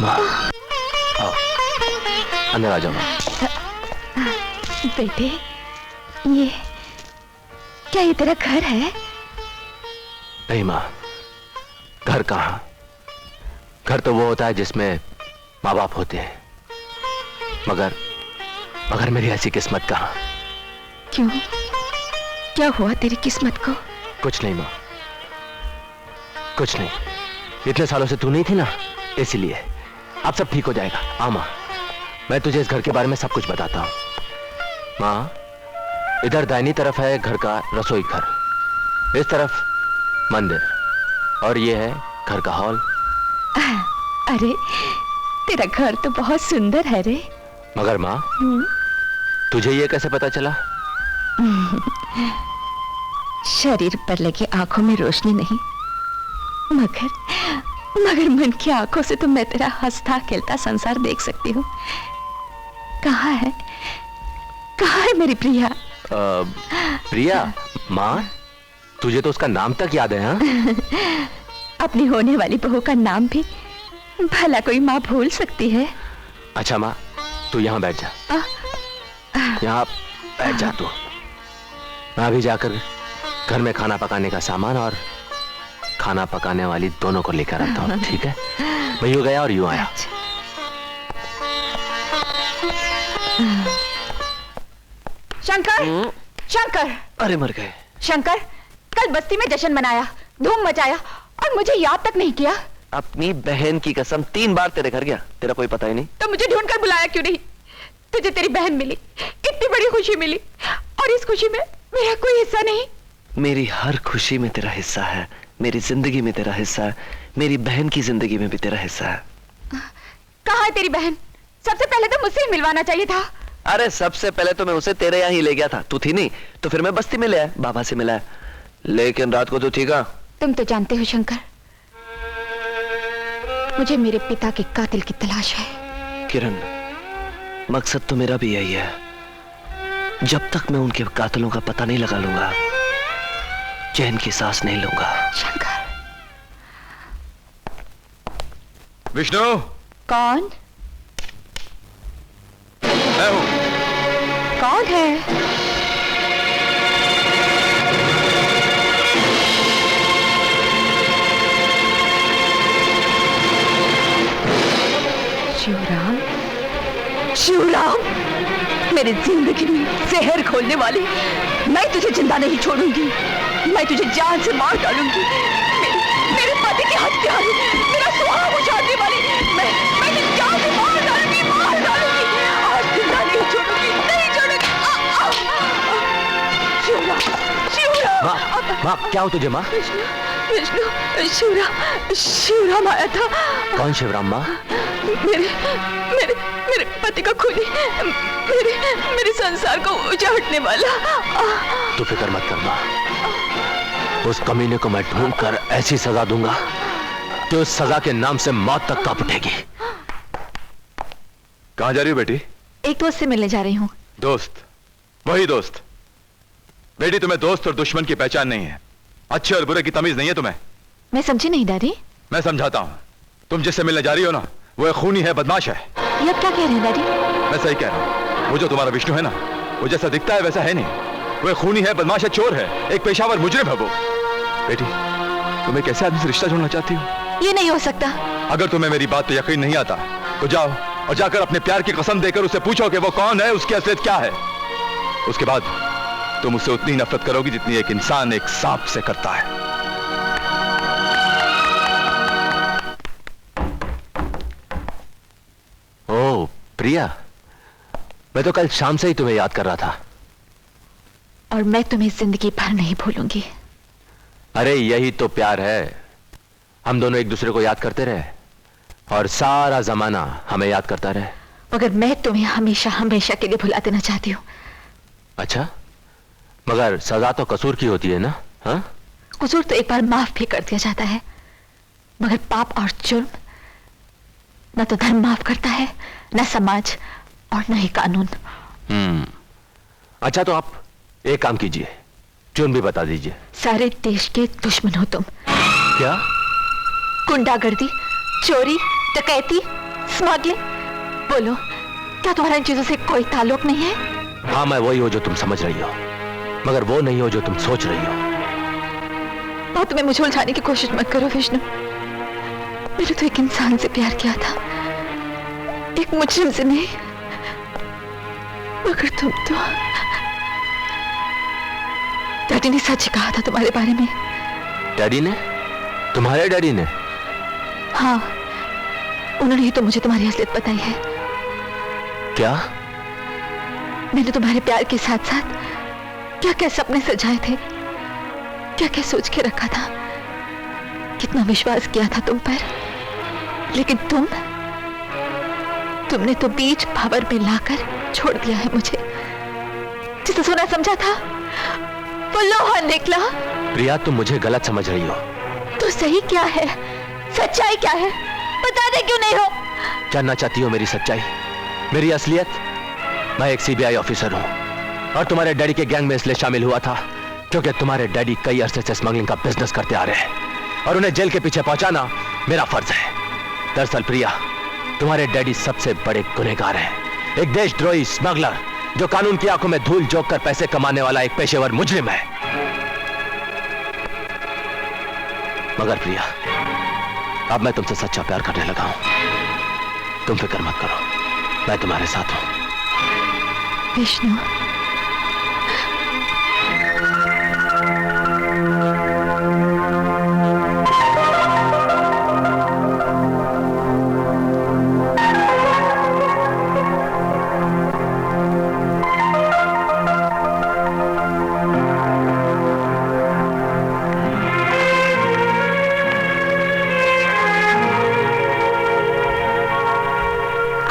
Speaker 4: माँ, आओ, अंदर आ जाओ।
Speaker 1: बेटे, ये क्या ये तेरा घर है?
Speaker 4: नहीं माँ, घर कहाँ? घर तो वो होता है जिसमें माँ बाप होते हैं, मगर मेरी ऐसी किस्मत कहाँ?
Speaker 1: क्यों? क्या हुआ तेरी किस्मत को?
Speaker 4: कुछ नहीं माँ, कुछ नहीं। इतने सालों से तू नहीं थी ना, इसीलिए। अब सब ठीक हो जाएगा। आ माँ, मैं तुझे इस घर के बारे में सब कुछ बताता हूँ। माँ, इधर दाहिनी तरफ है घर का रसोई घर, इस तरफ मंदिर, और ये है घर का हॉल।
Speaker 1: अरे तेरा घर तो बहुत सुंदर है रे।
Speaker 4: मगर माँ, तुझे ये कैसे पता चला?
Speaker 1: शरीर पर लगी आंखों में रोशनी नहीं, मगर मन की आंखों से तो मैं तेरा हंसता खेलता संसार देख सकती हूँ। कहाँ है मेरी प्रिया?
Speaker 4: प्रिया? माँ, तुझे तो उसका नाम तक याद है? हाँ?
Speaker 1: अपनी होने वाली बहू का नाम भी भला कोई माँ भूल सकती है?
Speaker 4: अच्छा माँ, तू यहाँ बैठ जा। यहाँ बैठ जा तू। मैं अभी जाकर घर में खाना पकाने का सामान और खाना पकाने वाली दोनों को लेकर आता हूँ, ठीक है? मैं यूं गया और यूं आया।
Speaker 1: शंकर, शंकर!
Speaker 10: अरे मर गए।
Speaker 1: शंकर, कल बस्ती में जश्न मनाया, धूम मचाया और मुझे याद तक नहीं किया।
Speaker 10: अपनी बहन की कसम 3 बार तेरे घर गया, तेरा कोई पता ही नहीं।
Speaker 1: तो मुझे ढूंढ कर बुलाया क्यों नहीं? तुझे तेरी बहन मिली, इतनी बड़ी खुशी मिली, और इस खुशी में मेरा कोई हिस्सा नहीं।
Speaker 10: मेरी हर खुशी में तेरा हिस्सा है, मेरी जिंदगी में तेरा हिस्सा है, मेरी बहन की जिंदगी में भी तेरा हिस्सा है।
Speaker 1: कहाँ है तेरी बहन? सबसे पहले तो मुझसे ही मिलवाना चाहिए था।
Speaker 10: अरे सबसे पहले तो मैं उसे तेरे यहाँ ही ले गया था, तू थी नहीं, तो फिर मैं बस्ती में ले आया, बाबा से मिला। लेकिन रात को तू थी कहाँ?
Speaker 1: तुम तो जानते हो शंकर, मुझे मेरे पिता के कातिल की तलाश है।
Speaker 10: किरण, मकसद तो मेरा भी यही है। जब तक मैं उनके कातिलों का पता नहीं लगा लूंगा, चैन की सांस नहीं लूंगा।
Speaker 1: शंकर।
Speaker 6: विष्णु।
Speaker 1: कौन?
Speaker 6: मैं हूं।
Speaker 1: कौन है? शिवराम, शिवराम, मेरी जिंदगी में जहर खोलने वाली, मैं तुझे जिंदा नहीं छोड़ूंगी, मैं तुझे जान से मार डालूंगी। मेरे पति की हत्यारी, मेरा सुहाग उजाड़ने वाली, मैं तुझे जान से मार डालूंगी, आज जिंदा नहीं छोड़ूंगी, नहीं छोड़ूंगी। शिवराम, शिवराम।
Speaker 4: माँ, क्या हो तुझे माँ?
Speaker 1: विष्णु, शिवराम आया था।
Speaker 4: कौन शिवराम माँ?
Speaker 1: मेरे पति का खूनी, मेरे संसार को उजाड़ने वाला।
Speaker 4: तू फिक्र मत कर माँ, उस कमीने को मैं ढूंढकर ऐसी सजा दूंगा कि उस सजा के नाम से मौत तक कांप उठेगी।
Speaker 6: कहां जा रही हो बेटी?
Speaker 1: एक दोस्त से मिलने जा रही हूँ।
Speaker 6: दोस्त? वही दोस्त? बेटी, तुम्हें दोस्त और दुश्मन की पहचान नहीं है, अच्छे और बुरे की तमीज नहीं है तुम्हें।
Speaker 1: मैं समझी नहीं डैडी।
Speaker 6: मैं समझाता हूं। तुम जिससे मिलने जा रही हो ना, वो एक खूनी है, बदमाश है।
Speaker 1: ये आप क्या कह रहे हैं डैडी?
Speaker 6: मैं सही कह रहा हूं। वो जो तुम्हारा विष्णु है ना, वो जैसा दिखता है वैसा है नहीं। वो एक खूनी है, बदमाश है, चोर है, एक पेशावर मुजरिम है वो। बेटी, तुम्हें कैसे आदमी से रिश्ता जोड़ना चाहती हो?
Speaker 1: ये नहीं हो सकता।
Speaker 6: अगर तुम्हें मेरी बात पे यकीन नहीं आता तो जाओ और जाकर अपने प्यार की कसम देकर उसे पूछो कि वो कौन है, उसकी असलियत क्या है। उसके बाद तुम उससे उतनी नफरत करोगी जितनी एक इंसान एक सांप से करता है।
Speaker 4: ओ प्रिया, मैं तो कल शाम से ही तुम्हें याद कर रहा था।
Speaker 1: और मैं तुम्हें जिंदगी भर नहीं भूलूंगी।
Speaker 4: अरे यही तो प्यार है, हम दोनों एक दूसरे को याद करते रहे और सारा जमाना हमें याद करता रहे।
Speaker 1: मगर मैं तुम्हें हमेशा हमेशा के लिए भुला देना चाहती हूँ।
Speaker 4: अच्छा, मगर सजा तो कसूर की होती है ना? हाँ,
Speaker 1: कसूर तो एक बार माफ भी कर दिया जाता है, मगर पाप और जुर्म न तो धर्म माफ करता है, न समाज और न ही कानून।
Speaker 4: अच्छा, तो आप एक काम कीजिए, जुर्म भी बता दीजिए।
Speaker 1: सारे देश के दुश्मन हो तुम।
Speaker 4: क्या?
Speaker 1: गुंडागर्दी, चोरी, डकैती, स्मगलिंग, बोलो क्या तुम्हारा इन चीजों से कोई ताल्लुक नहीं है?
Speaker 4: हाँ, मैं वही हूं जो तुम समझ रही हो, मगर वो नहीं हो जो तुम सोच रही हो।
Speaker 1: बात में मुझे उलझाने की कोशिश मत करो विष्णु। मैंने तो एक इंसान से प्यार किया था, एक मुजरिम से नहीं। मगर तुम तो डैडी ने सच कहा था तुम्हारे बारे में।
Speaker 4: डैडी ने? तुम्हारे डैडी ने?
Speaker 1: हाँ, उन्होंने ही तो मुझे तुम्हारी असलियत बताई है।
Speaker 4: क्या?
Speaker 1: मैंने तुम्हारे प्यार के साथ साथ क्या क्या सपने सजाए थे, क्या क्या सोच के रखा था, कितना विश्वास किया था तुम पर, लेकिन तुमने तो बीच भंवर में लाकर छोड़ दिया है मुझे। जिसे सोना समझा था वो लोहा निकला।
Speaker 4: प्रिया, तुम मुझे गलत समझ रही हो।
Speaker 1: तो सही क्या है, सच्चाई क्या है, बताने क्यों नहीं हो?
Speaker 4: जानना चाहती हो मेरी सच्चाई, मेरी असलियत? मैं एक सीबीआई ऑफिसर हूं और तुम्हारे डैडी के गैंग में इसलिए शामिल हुआ था क्योंकि तुम्हारे डैडी कई अरसे से स्मगलिंग का बिजनेस करते आ रहे हैं और उन्हें जेल के पीछे पहुंचाना मेरा फर्ज है। दरअसल प्रिया, तुम्हारे डैडी सबसे बड़े गुनहगार हैं, एक देशद्रोही स्मगलर जो कानून की आंखों में धूल झोंक कर पैसे कमाने वाला एक पेशेवर मुजरिम है। मगर प्रिया, अब मैं तुमसे सच्चा प्यार करने लगा हूं। तुम फिक्र मत करो, मैं तुम्हारे साथ हूं।
Speaker 1: विष्णु,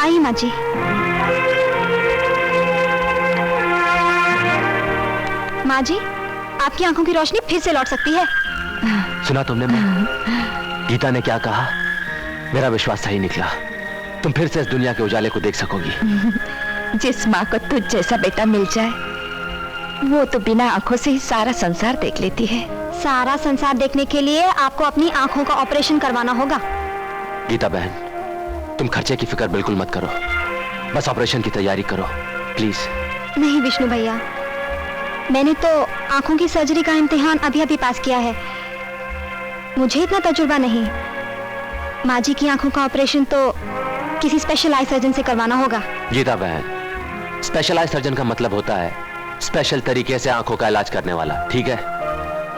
Speaker 12: आइए माँ जी। माँ जी, आपकी आंखों की रोशनी फिर से लौट सकती है।
Speaker 4: सुना तुमने मां? गीता ने क्या कहा? मेरा विश्वास सही निकला। तुम फिर से इस दुनिया के उजाले को देख सकोगी।
Speaker 1: जिस माँ को तुझ जैसा बेटा मिल जाए वो तो बिना आंखों से ही सारा संसार देख लेती है।
Speaker 12: सारा संसार देखने के लिए आपको अपनी आंखों का ऑपरेशन करवाना होगा।
Speaker 4: गीता बहन, तुम खर्चे की फिक्र बिल्कुल मत करो, बस ऑपरेशन की तैयारी करो प्लीज।
Speaker 12: नहीं विष्णु भैया, मैंने तो आंखों की सर्जरी का इम्तिहान अभी पास किया है, मुझे इतना तजुर्बा नहीं। माँ जी की आंखों का ऑपरेशन तो किसी स्पेशल आई सर्जन से करवाना होगा।
Speaker 4: गीता बहन, स्पेशल आई सर्जन का मतलब होता है स्पेशल तरीके से आंखों का इलाज करने वाला, ठीक है?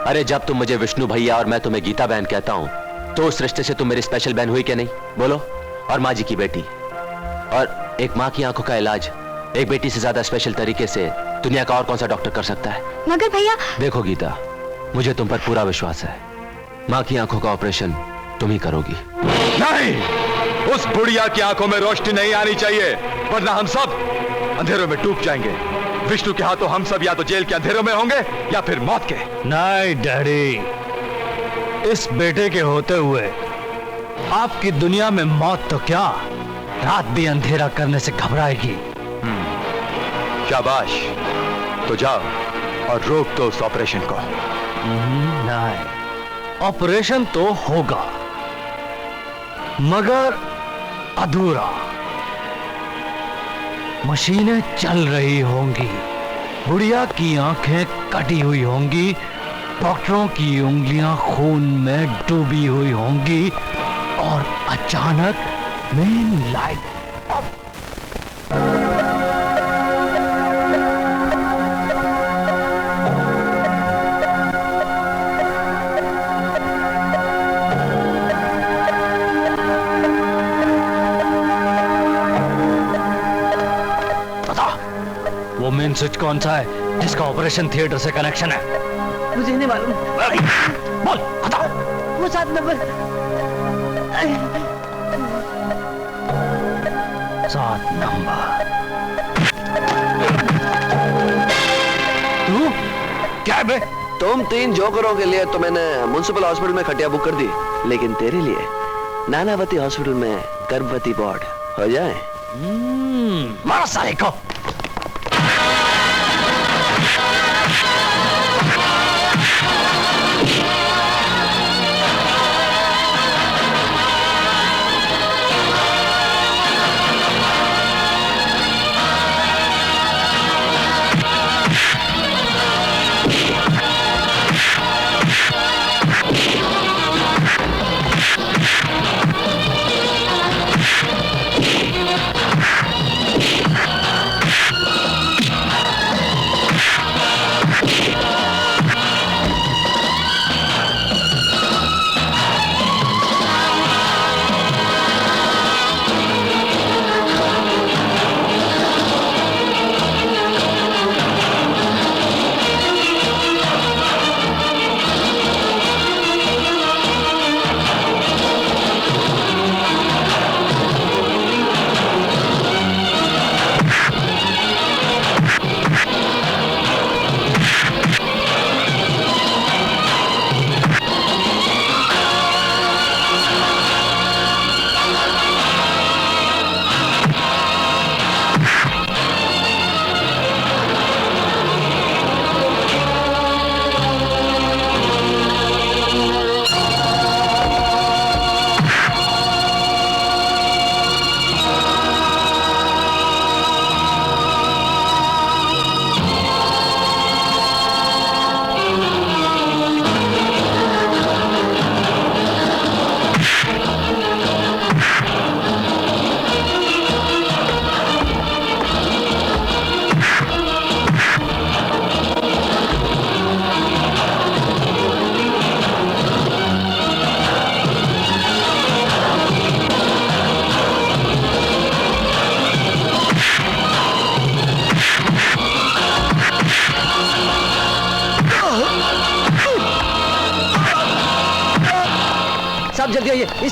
Speaker 4: अरे जब तुम मुझे विष्णु भैया और मैं तुम्हें गीता बहन कहता हूँ तो उस रिश्ते से तुम मेरी स्पेशल बहन हुई क्या नहीं? बोलो। और माँ जी की बेटी, और एक माँ की आंखों का इलाज एक बेटी से ज्यादा स्पेशल तरीके से दुनिया का और कौन सा डॉक्टर कर सकता है?
Speaker 12: मगर भैया।
Speaker 4: देखो गीता, मुझे तुम पर पूरा विश्वास है, माँ की आंखों का ऑपरेशन तुम ही करोगी।
Speaker 6: नहीं, उस बुढ़िया की आंखों में रोशनी नहीं आनी चाहिए, वरना हम सब अंधेरों में डूब जाएंगे। विष्णु के हाथों हम सब या तो जेल के अंधेरों में होंगे या फिर मौत के।
Speaker 3: नहीं डैडी, इस बेटे के होते हुए आपकी दुनिया में मौत तो क्या, रात भी अंधेरा करने से घबराएगी।
Speaker 6: शाबाश, तो जाओ और रोक दो उस ऑपरेशन को।
Speaker 3: नहीं, ऑपरेशन तो होगा मगर अधूरा। मशीनें चल रही होंगी, बुढ़िया की आंखें कटी हुई होंगी, डॉक्टरों की उंगलियां खून में डूबी हुई होंगी और अचानक मेन लाइट वो मेन स्विच कौन सा है जिसका ऑपरेशन थिएटर से कनेक्शन है?
Speaker 7: मुझे नहीं मालूम।
Speaker 3: बोल, बता।
Speaker 7: वो 7 नंबर।
Speaker 3: 7 नंबर। तू क्या बे?
Speaker 10: तुम 3 जोकरों के लिए तो मैंने म्युनिसिपल हॉस्पिटल में खटिया बुक कर दी, लेकिन तेरे लिए नानावती हॉस्पिटल में गर्भवती वार्ड हो जाए।
Speaker 3: मारो साले को।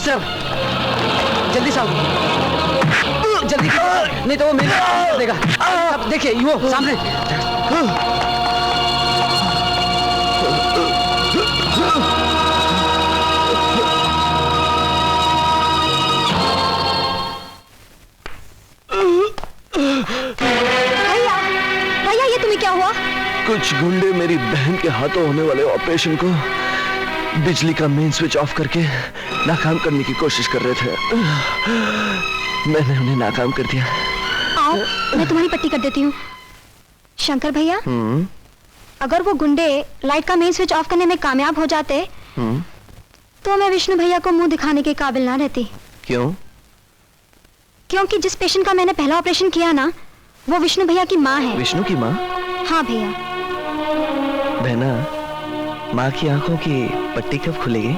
Speaker 9: मास्टर जल्दी से आओ, जल्दी नहीं तो वो मेरे को देगा। अब देखिए वो सामने।
Speaker 12: भैया ये तुम्हें क्या हुआ?
Speaker 10: कुछ गुंडे मेरी बहन के हाथों होने वाले ऑपरेशन को बिजली का मेन स्विच ऑफ करके नाकाम करने की कोशिश कर रहे थे। मैंने उन्हें नाकाम कर दिया।
Speaker 12: आओ मैं तुम्हारी पट्टी कर देती हूँ। शंकर भैया, अगर वो गुंडे लाइट का मेन स्विच ऑफ करने में कामयाब हो जाते तो मैं विष्णु भैया को मुंह दिखाने के काबिल ना रहती।
Speaker 10: क्यों?
Speaker 12: क्योंकि जिस पेशेंट का मैंने पहला ऑपरेशन किया ना, वो विष्णु भैया की माँ है।
Speaker 10: विष्णु की माँ?
Speaker 12: हाँ भैया।
Speaker 10: बहना, माँ की आंखों की पट्टी कब खुलेगी?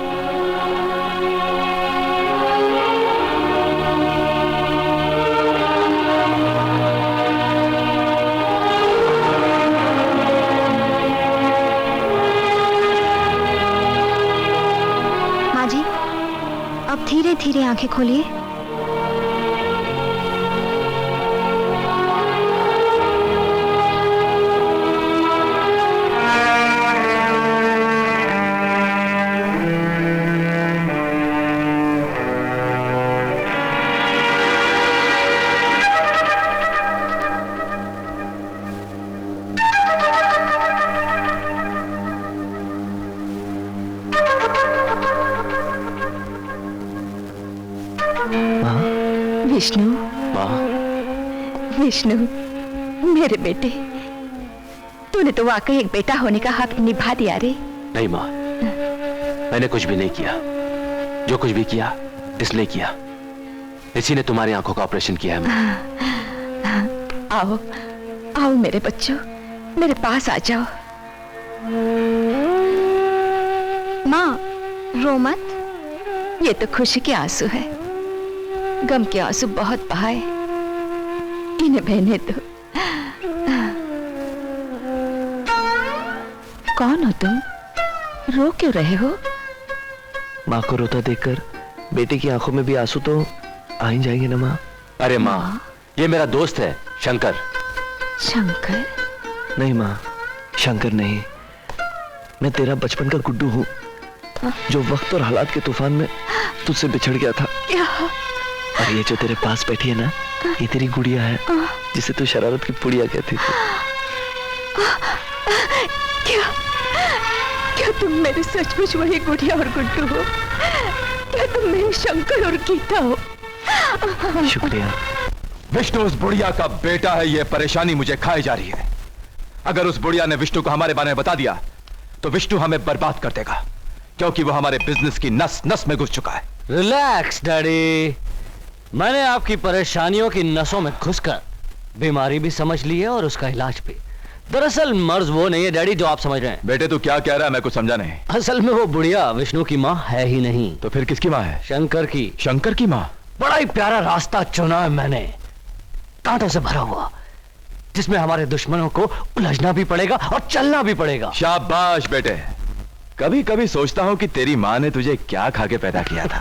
Speaker 12: माँ जी, अब धीरे धीरे आंखें खोलिए।
Speaker 1: विष्णु, विष्णु मेरे बेटे, तूने तो वाकई एक बेटा होने का हक निभा दिया रे।
Speaker 4: नहीं माँ, मैंने कुछ भी नहीं किया। जो कुछ भी किया इसलिए किया, इसी ने तुम्हारी आंखों का ऑपरेशन किया है।
Speaker 1: आओ आओ मेरे बच्चों, मेरे पास आ जाओ।
Speaker 12: माँ रो मत।
Speaker 1: ये तो खुशी के आंसू है, गम के आंसू बहुत बहाए, इन्हें बहने दो। कौन हो तुम? रो क्यों रहे हो?
Speaker 10: माँ को रोता देखकर बेटे की आंखों में भी आंसू तो आ ही जाएंगे ना माँ।
Speaker 4: अरे माँ, ये मेरा दोस्त है शंकर।
Speaker 1: शंकर?
Speaker 10: नहीं माँ, शंकर नहीं, मैं तेरा बचपन का गुड्डू हूँ, जो वक्त और हालात के तूफान में तुझसे बिछड़ गया था।
Speaker 1: क्या?
Speaker 10: और ये जो तेरे पास बैठी है ना, ये तेरी गुड़िया है, जिसे तू शरारत की पुड़िया कहती थी।
Speaker 1: क्या तुम मेरे सचमुच वही गुड़िया और गुड्डू हो? क्या तुम मेरे शंकर और गीता हो?
Speaker 10: शुक्रिया।
Speaker 6: विष्णु उस बुढ़िया का बेटा है, ये परेशानी मुझे खाई जा रही है। अगर उस बुढ़िया ने विष्णु को हमारे बारे में बता दिया तो विष्णु हमें बर्बाद कर देगा, क्योंकि वो हमारे बिजनेस की नस नस में घुस चुका है।
Speaker 3: रिलैक्स डैडी, मैंने आपकी परेशानियों की नसों में घुसकर बीमारी भी समझ ली है और उसका इलाज भी। दरअसल मर्ज वो नहीं है डैडी जो आप समझ रहे हैं।
Speaker 6: बेटे तू क्या कह रहा है, मैं कुछ समझा नहीं।
Speaker 3: असल में वो बुढ़िया विष्णु की माँ है ही नहीं।
Speaker 6: तो फिर किसकी माँ है?
Speaker 3: शंकर की।
Speaker 6: शंकर की माँ?
Speaker 3: बड़ा ही प्यारा रास्ता चुना है मैंने, कांटों से भरा हुआ, जिसमें हमारे दुश्मनों को उलझना भी पड़ेगा और चलना भी पड़ेगा।
Speaker 6: शाबाश बेटे, कभी कभी सोचता हूं कि तेरी माँ ने तुझे क्या खा के पैदा किया था।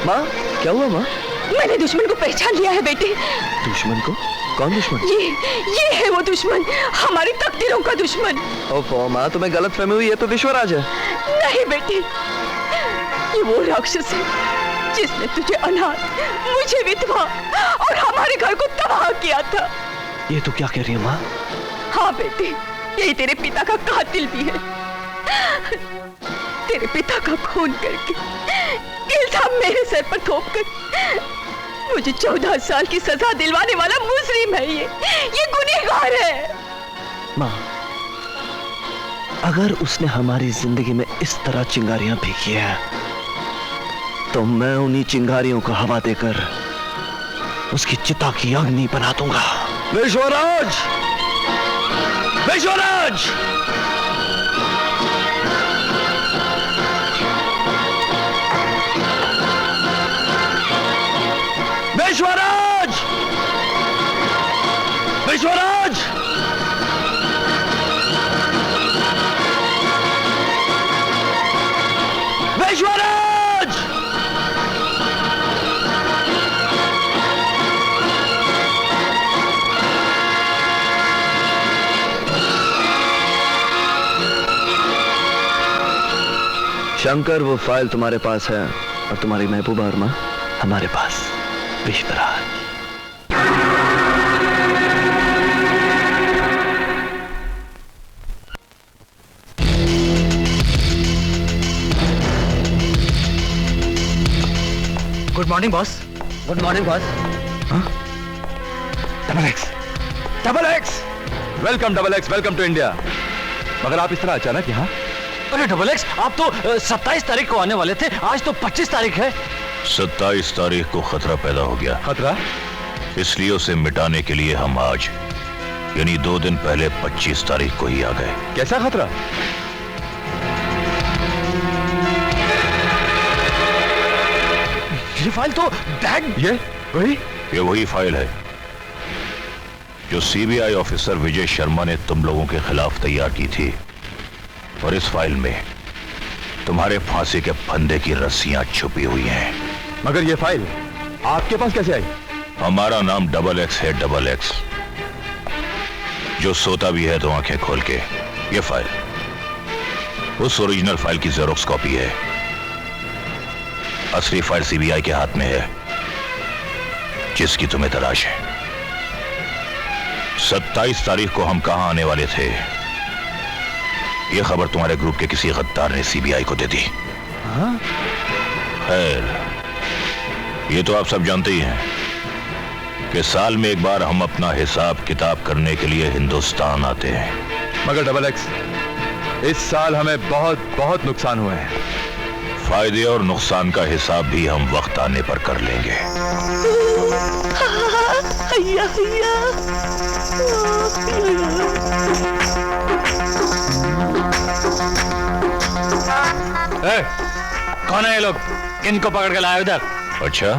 Speaker 10: माँ क्या हुआ माँ?
Speaker 1: मैंने दुश्मन को पहचान लिया है बेटे।
Speaker 10: दुश्मन को? कौन दुश्मन?
Speaker 1: ये है वो दुश्मन, हमारी तकदीरों का दुश्मन।
Speaker 10: ओफो माँ, तुम्हें गलत फहमी हुई है, तो विश्वराज है।
Speaker 1: नहीं बेटे, ये वो राक्षस है जिसने तुझे अनाथ, मुझे विधवा और हमारे घर को तबाह किया था।
Speaker 10: ये तो क्या कह रही है माँ?
Speaker 1: हाँ बेटे, यही तेरे पिता का कातिल भी है। तेरे पिता का खून करके इल्जाम मेरे सर पर थोपकर मुझे 14 साल की सजा दिलवाने वाला मुजरिम है ये गुनहगार है।
Speaker 10: माँ, अगर उसने हमारी जिंदगी में इस तरह चिंगारियां फेंकी है तो मैं उन्हीं चिंगारियों को हवा देकर उसकी चिता की अग्नि बना दूंगा। विश्वराज!
Speaker 6: विश्वराज! विश्वराज! विश्वराज! विश्वराज!
Speaker 10: शंकर, वो फाइल तुम्हारे पास है और तुम्हारी महबूबा और मां हमारे पास। Vishwaraj.
Speaker 9: Good morning boss. Good morning boss.
Speaker 6: Double X, double X, welcome double X, welcome to India. मगर आप इस तरह अचानक यहाँ?
Speaker 3: अरे डबल एक्स, आप तो 27 तारीख को आने वाले थे, आज तो 25 तारीख है।
Speaker 8: 27 तारीख को खतरा पैदा हो गया।
Speaker 6: खतरा?
Speaker 8: इसलिए उसे मिटाने के लिए हम आज यानी 2 दिन पहले 25 तारीख को ही आ गए।
Speaker 6: कैसा खतरा?
Speaker 3: ये फाइल तो डैड।
Speaker 8: ये वही फाइल है जो सीबीआई ऑफिसर विजय शर्मा ने तुम लोगों के खिलाफ तैयार की थी। और इस फाइल में तुम्हारे फांसी के फंदे की रस्सियां छुपी हुई हैं।
Speaker 6: मगर ये फाइल आपके पास कैसे आई?
Speaker 8: हमारा नाम डबल एक्स है, डबल एक्स। जो सोता भी है तो आंखें खोल के। ये फाइल उस ओरिजिनल फाइल की जेरोक्स कॉपी है। असली फाइल सीबीआई के हाथ में है जिसकी तुम्हें तलाश है। 27 तारीख को हम कहां आने वाले थे, यह खबर तुम्हारे ग्रुप के किसी गद्दार ने सीबीआई को दे दी। खैर, ये तो आप सब जानते ही हैं कि साल में एक बार हम अपना हिसाब किताब करने के लिए हिंदुस्तान आते हैं।
Speaker 6: मगर डबल एक्स, इस साल हमें बहुत बहुत नुकसान हुए हैं।
Speaker 8: फायदे और नुकसान का हिसाब भी हम वक्त आने पर कर लेंगे।
Speaker 3: कौन है ये लोग? किनको पकड़ के लाए इधर?
Speaker 8: अच्छा,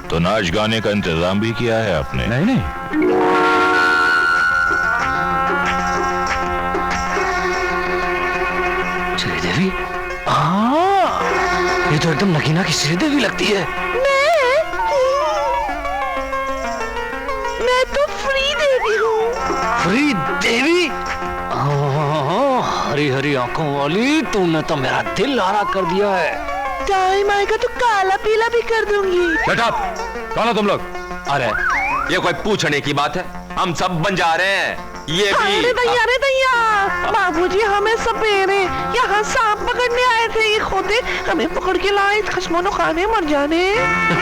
Speaker 8: तो नाच गाने का इंतजाम भी किया है आपने?
Speaker 6: नहीं नहीं,
Speaker 3: श्रीदेवी? हाँ, ये तो एकदम नगीना की श्रीदेवी लगती है।
Speaker 1: मैं तो फ्री देवी हूँ।
Speaker 3: फ्री देवी? हरी हरी आंखों वाली, तूने तो मेरा दिल हरा कर दिया है।
Speaker 1: टाइम आएगा तो काला पीला भी कर दूंगी।
Speaker 6: Shut up! कौन हो तुम लोग?
Speaker 9: अरे ये कोई पूछने की बात है? हम सब बन जा रहे हैं। ये भी
Speaker 1: अरे दैया, बाबूजी हमें सपेरे यहाँ सांप पकड़ने आए थे। ये खोते हमें पकड़ के लाए, खसमोनो खाने मर जाने।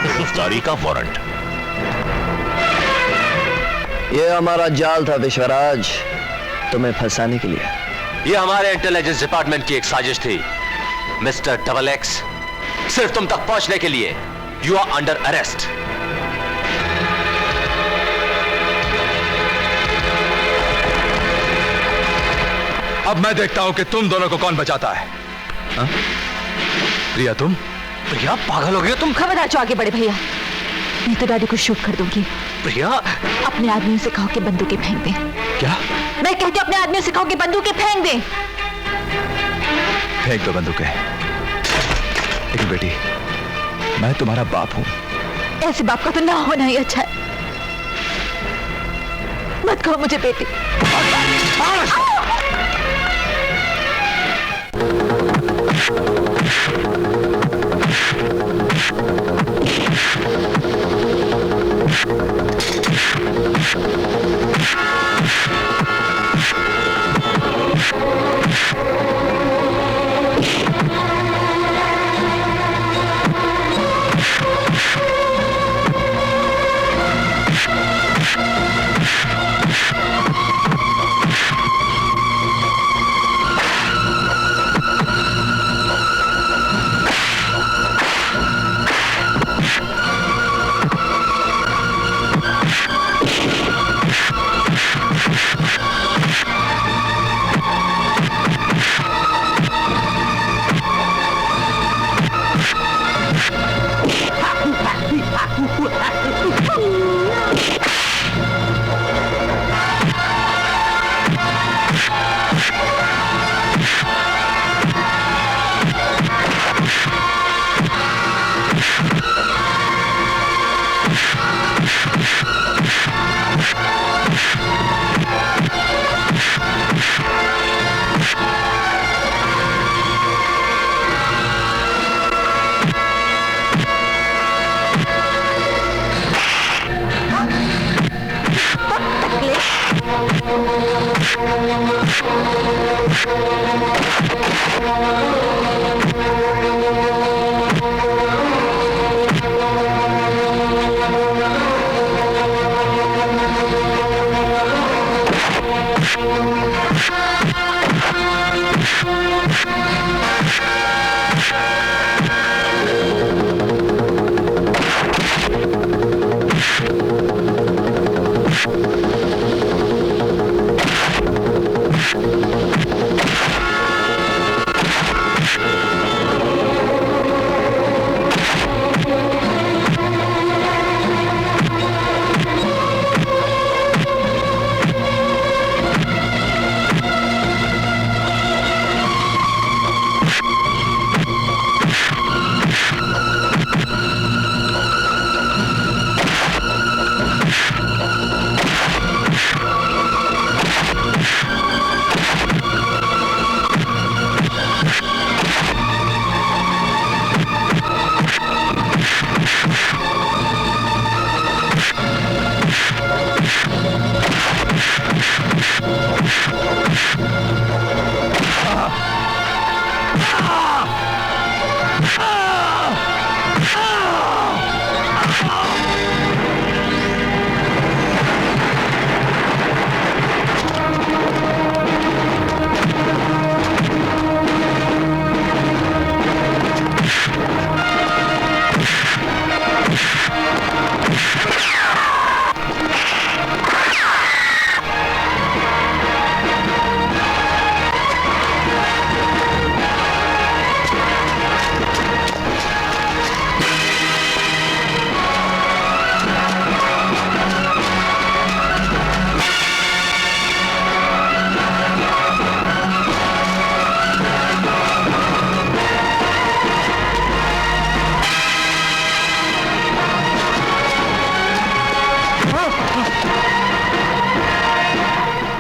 Speaker 8: गिरफ्तारी का वारंट।
Speaker 10: ये हमारा जाल था विश्वराज, तुम्हें फंसाने के लिए।
Speaker 4: ये हमारे इंटेलिजेंस डिपार्टमेंट की एक साजिश थी मिस्टर डबल एक्स। सिर्फ तुम तक पहुंचने के लिए यू आर अंडर अरेस्ट।
Speaker 6: अब मैं देखता हूं कि तुम दोनों को कौन बचाता है। हा? प्रिया, तुम?
Speaker 3: प्रिया, पागल हो गई तुम?
Speaker 1: खबरदार जो आगे बढ़े भैया, नहीं तो डैडी को शूट कर दूंगी।
Speaker 3: प्रिया,
Speaker 1: अपने आदमियों से कहो कि बंदूकें फेंक दें।
Speaker 6: क्या?
Speaker 1: मैं कहती हूँ अपने आदमियों से कहो कि बंदूकें फेंक दें।
Speaker 6: फेंक दो बंदूकें। लेकिन बेटी, मैं तुम्हारा बाप हूं।
Speaker 1: ऐसे बाप का तो ना होना ही अच्छा है। मत कहो मुझे बेटी।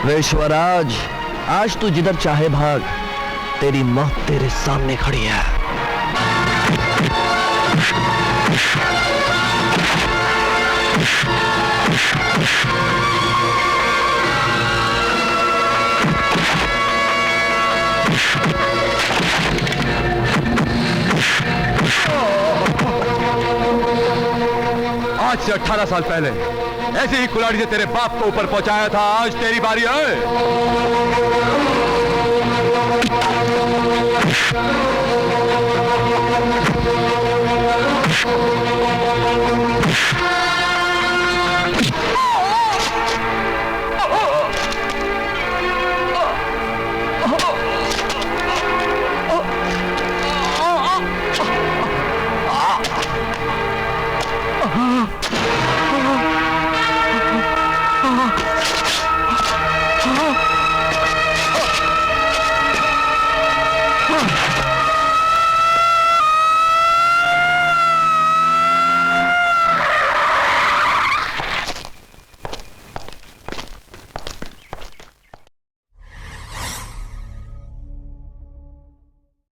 Speaker 10: विश्वराज, आज तू जिधर चाहे भाग, तेरी मौत तेरे सामने खड़ी है।
Speaker 6: आज से 18 साल पहले ऐसे ही कुल्हाड़ी से तेरे बाप को ऊपर पहुंचाया था। आज तेरी बारी है।